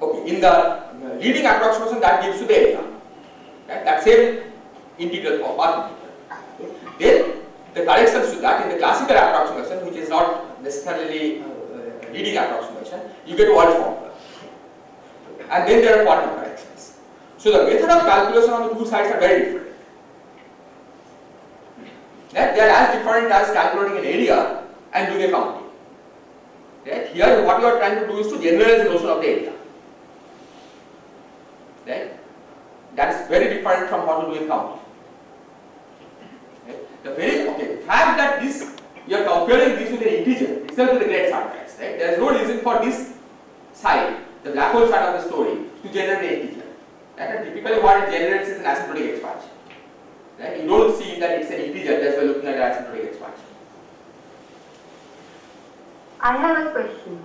Okay, in the leading approximation that gives you the area. Right? That same integral for path integral. Then the corrections to that in the classical approximation, which is not necessarily leading approximation, you get Walsh formula. And then there are quantum corrections. So the method of calculation on the two sides are very different. Right? They are as different as calculating an area and doing a counting. Right? Here what you are trying to do is to generalize the notion of the area. Right? That is very different from how to do a counting. Right? The fact that you are comparing this with an integer itself is a great surprise. Right? There is no reason for this side, the black hole side of the story, to generate an integer. Right? And typically what it generates is an asymptotic expansion. Right? You don't see that it's an integer just by looking at an asymptotic expansion. I have a question.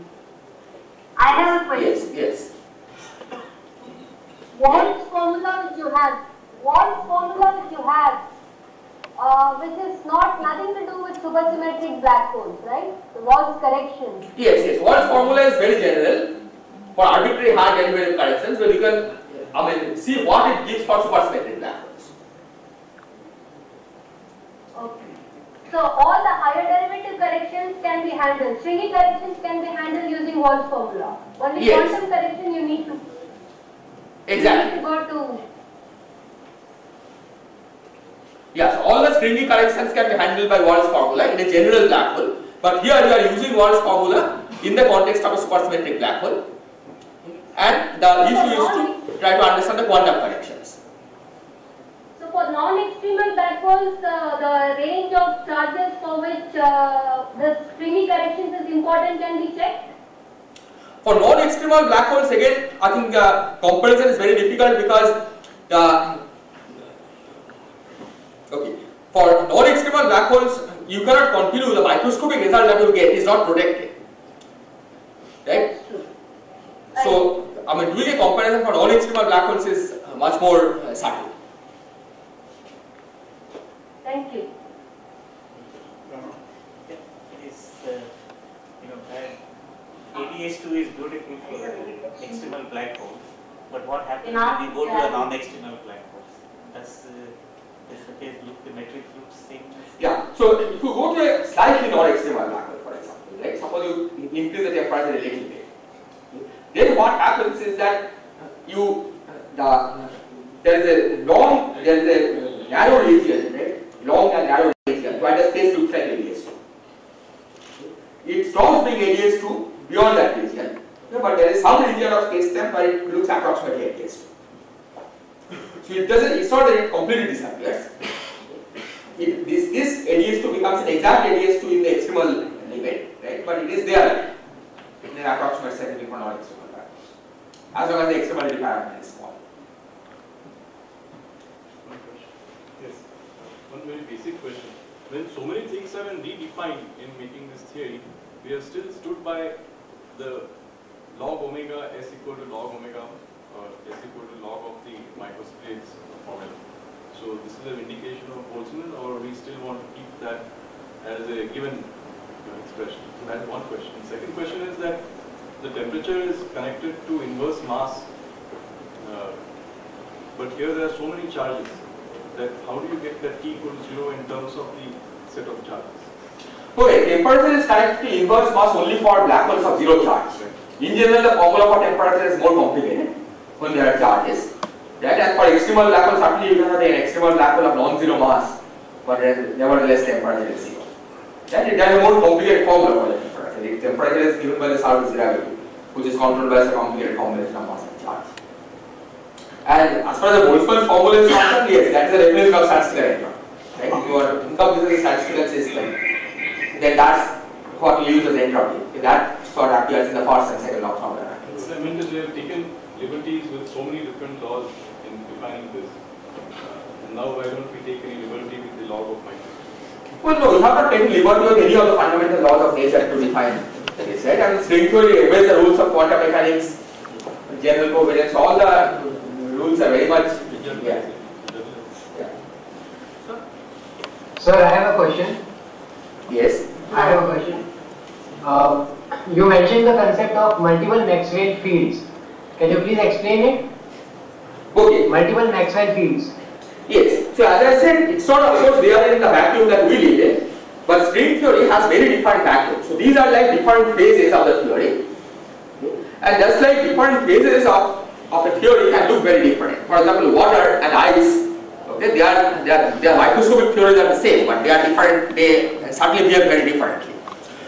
Yes. Walsh formula which you have, which is nothing to do with supersymmetric black holes, right? The Walsh correction. Yes. Walsh formula is very general for arbitrary hard derivative corrections, where you can, see what it gives for supersymmetric black holes. Okay. So all the higher derivative corrections can be handled. Stringy corrections can be handled using Walsh formula. Only quantum correction you need to. Exactly. You need to go to. Yes, all the stringy corrections can be handled by Walsh formula in a general black hole. But here you are using Walsh formula in the context of a supersymmetric black hole. And the issue is to try to understand the quantum corrections. So for non-extremal black holes, the range of charges for which the stringy corrections is important can be checked? For non-extremal black holes, again, I think comparison is very difficult because for non-extremal black holes, you cannot continue. The microscopic result that you get is not protected. Right? So, doing a comparison for non-extremal black holes is much more subtle. Thank you. It is, ADS2 is beautiful for extremal black holes, but what happens when we go to the non-extremal black holes? Does the case look, the metric looks same? Yeah, so if you go to a slightly non-extremal black hole, for example, right? Suppose you increase the temperature a little bit. Then what happens is that there is a narrow region, right? Long and narrow region where the space looks like ADS2. It stops being ADS2 beyond that region, but there is some region of space-time where it looks approximately ADS2. So it's not that it completely disappears. This ADS2 becomes an exact ADS2 in the extremal limit, right? But it is there in an approximate setting for non-extremal black holes, as long as the extremality parameter is small. Yes. basic question. When so many things have been redefined in making this theory, we have still stood by the log omega s equal to log omega s equal to log of the microspace formula. So this is an indication of Boltzmann, or we still want to keep that as a given expression? So that's one question. The second question is that the temperature is connected to inverse mass, but here there are so many charges that how do you get that T equal to 0 in terms of the set of charges? Okay, temperature is connected to inverse mass only for black holes of zero charge. In general, the formula for temperature is more complicated when there are charges. Right? And for extremal black hole, certainly you can have an extremal black hole of non-zero mass, but nevertheless temperature is zero. Right? It has a more complicated formula for the temperature. The temperature is given by the surface gravity, which is controlled by a complicated combination of mass and charge. And as far as the Boltzmann formula is concerned, yes, that is the definition of statistical entropy. Right? If you are to think of this as a statistical system, then that's what we use as entropy. That sort of appears in the first and second law formula. I mean that they have taken liberties with so many different laws in defining this. And now why don't we take any liberty with the log of microspace? Well, no, you have not taken liberty with any of the fundamental laws of nature to define this, right? I mean, string theory obeys the rules of quantum mechanics, general covariance, all the rules are very much, yeah. Sir, I have a question. Yes. I have a question. You mentioned the concept of multiple Maxwell fields. Can you please explain it? Okay. Multiple Maxwell fields. Yes. So as I said, it's not of course they are in the vacuum that we live in, but string theory has very defined vacuums. So these are like different phases of the theory. And just like different phases of the theory can look very different. For example, water and ice, okay, they are microscopic theories are the same, but they are different, they certainly behave very differently.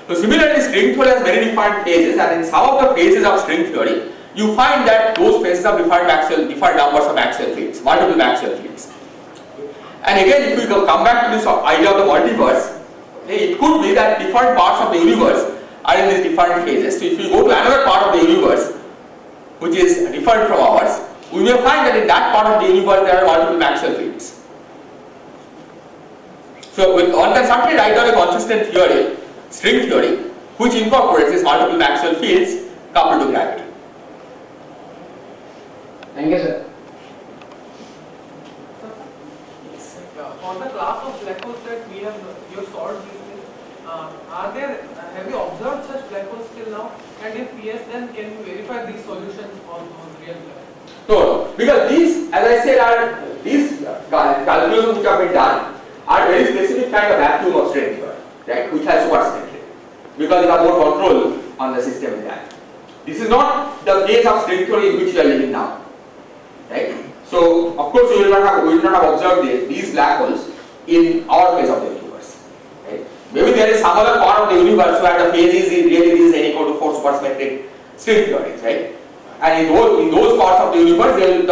So similarly, string theory has very defined phases, and in some of the phases of string theory, you find that those phases have different numbers of Maxwell fields, multiple Maxwell fields. And again, if we come back to this idea of the multiverse, it could be that different parts of the universe are in these different phases. So if we go to another part of the universe, which is different from ours, we will find that in that part of the universe there are multiple Maxwell fields. So one can certainly write down a consistent theory, string theory, which incorporates these multiple Maxwell fields coupled to gravity. Thank you, sir. For the class of black holes that we have solved recently, have you observed such black holes till now? And if yes, then can you verify these solutions on real black holes? No, because these, as I said, are these calculations which have been done are very specific kind of vacuum of string theory, right, which has supersymmetry, because you have more control on the system in that. This is not the phase of string theory in which we are living now, right? So, of course, we will not have observed these black holes in our phase of the universe, right? Maybe there is some other part of the universe where the phase is really is n equal to 4 supersymmetric string theories, right? And in those parts of the universe, if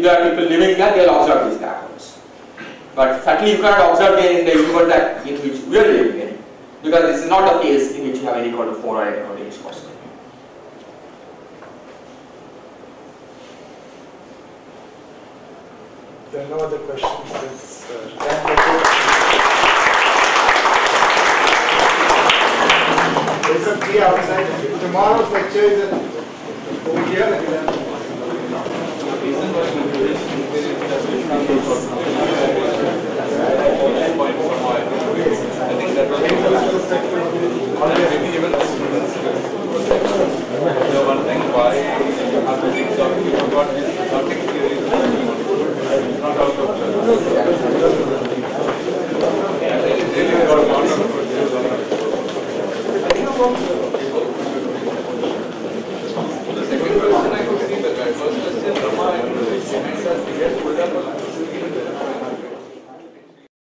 there are people living there, they will observe these black holes. But certainly you cannot observe them in the universe in which we are living in, because this is not a phase in which you have n equal to 4 or n equal to 8 supersymmetric. There are no other questions. There's a tea outside. Tomorrow's lecture is over here. The one thing why after things are nothing theory is not out of really got a lot of the second question I could see that first question Rama and to get pulled up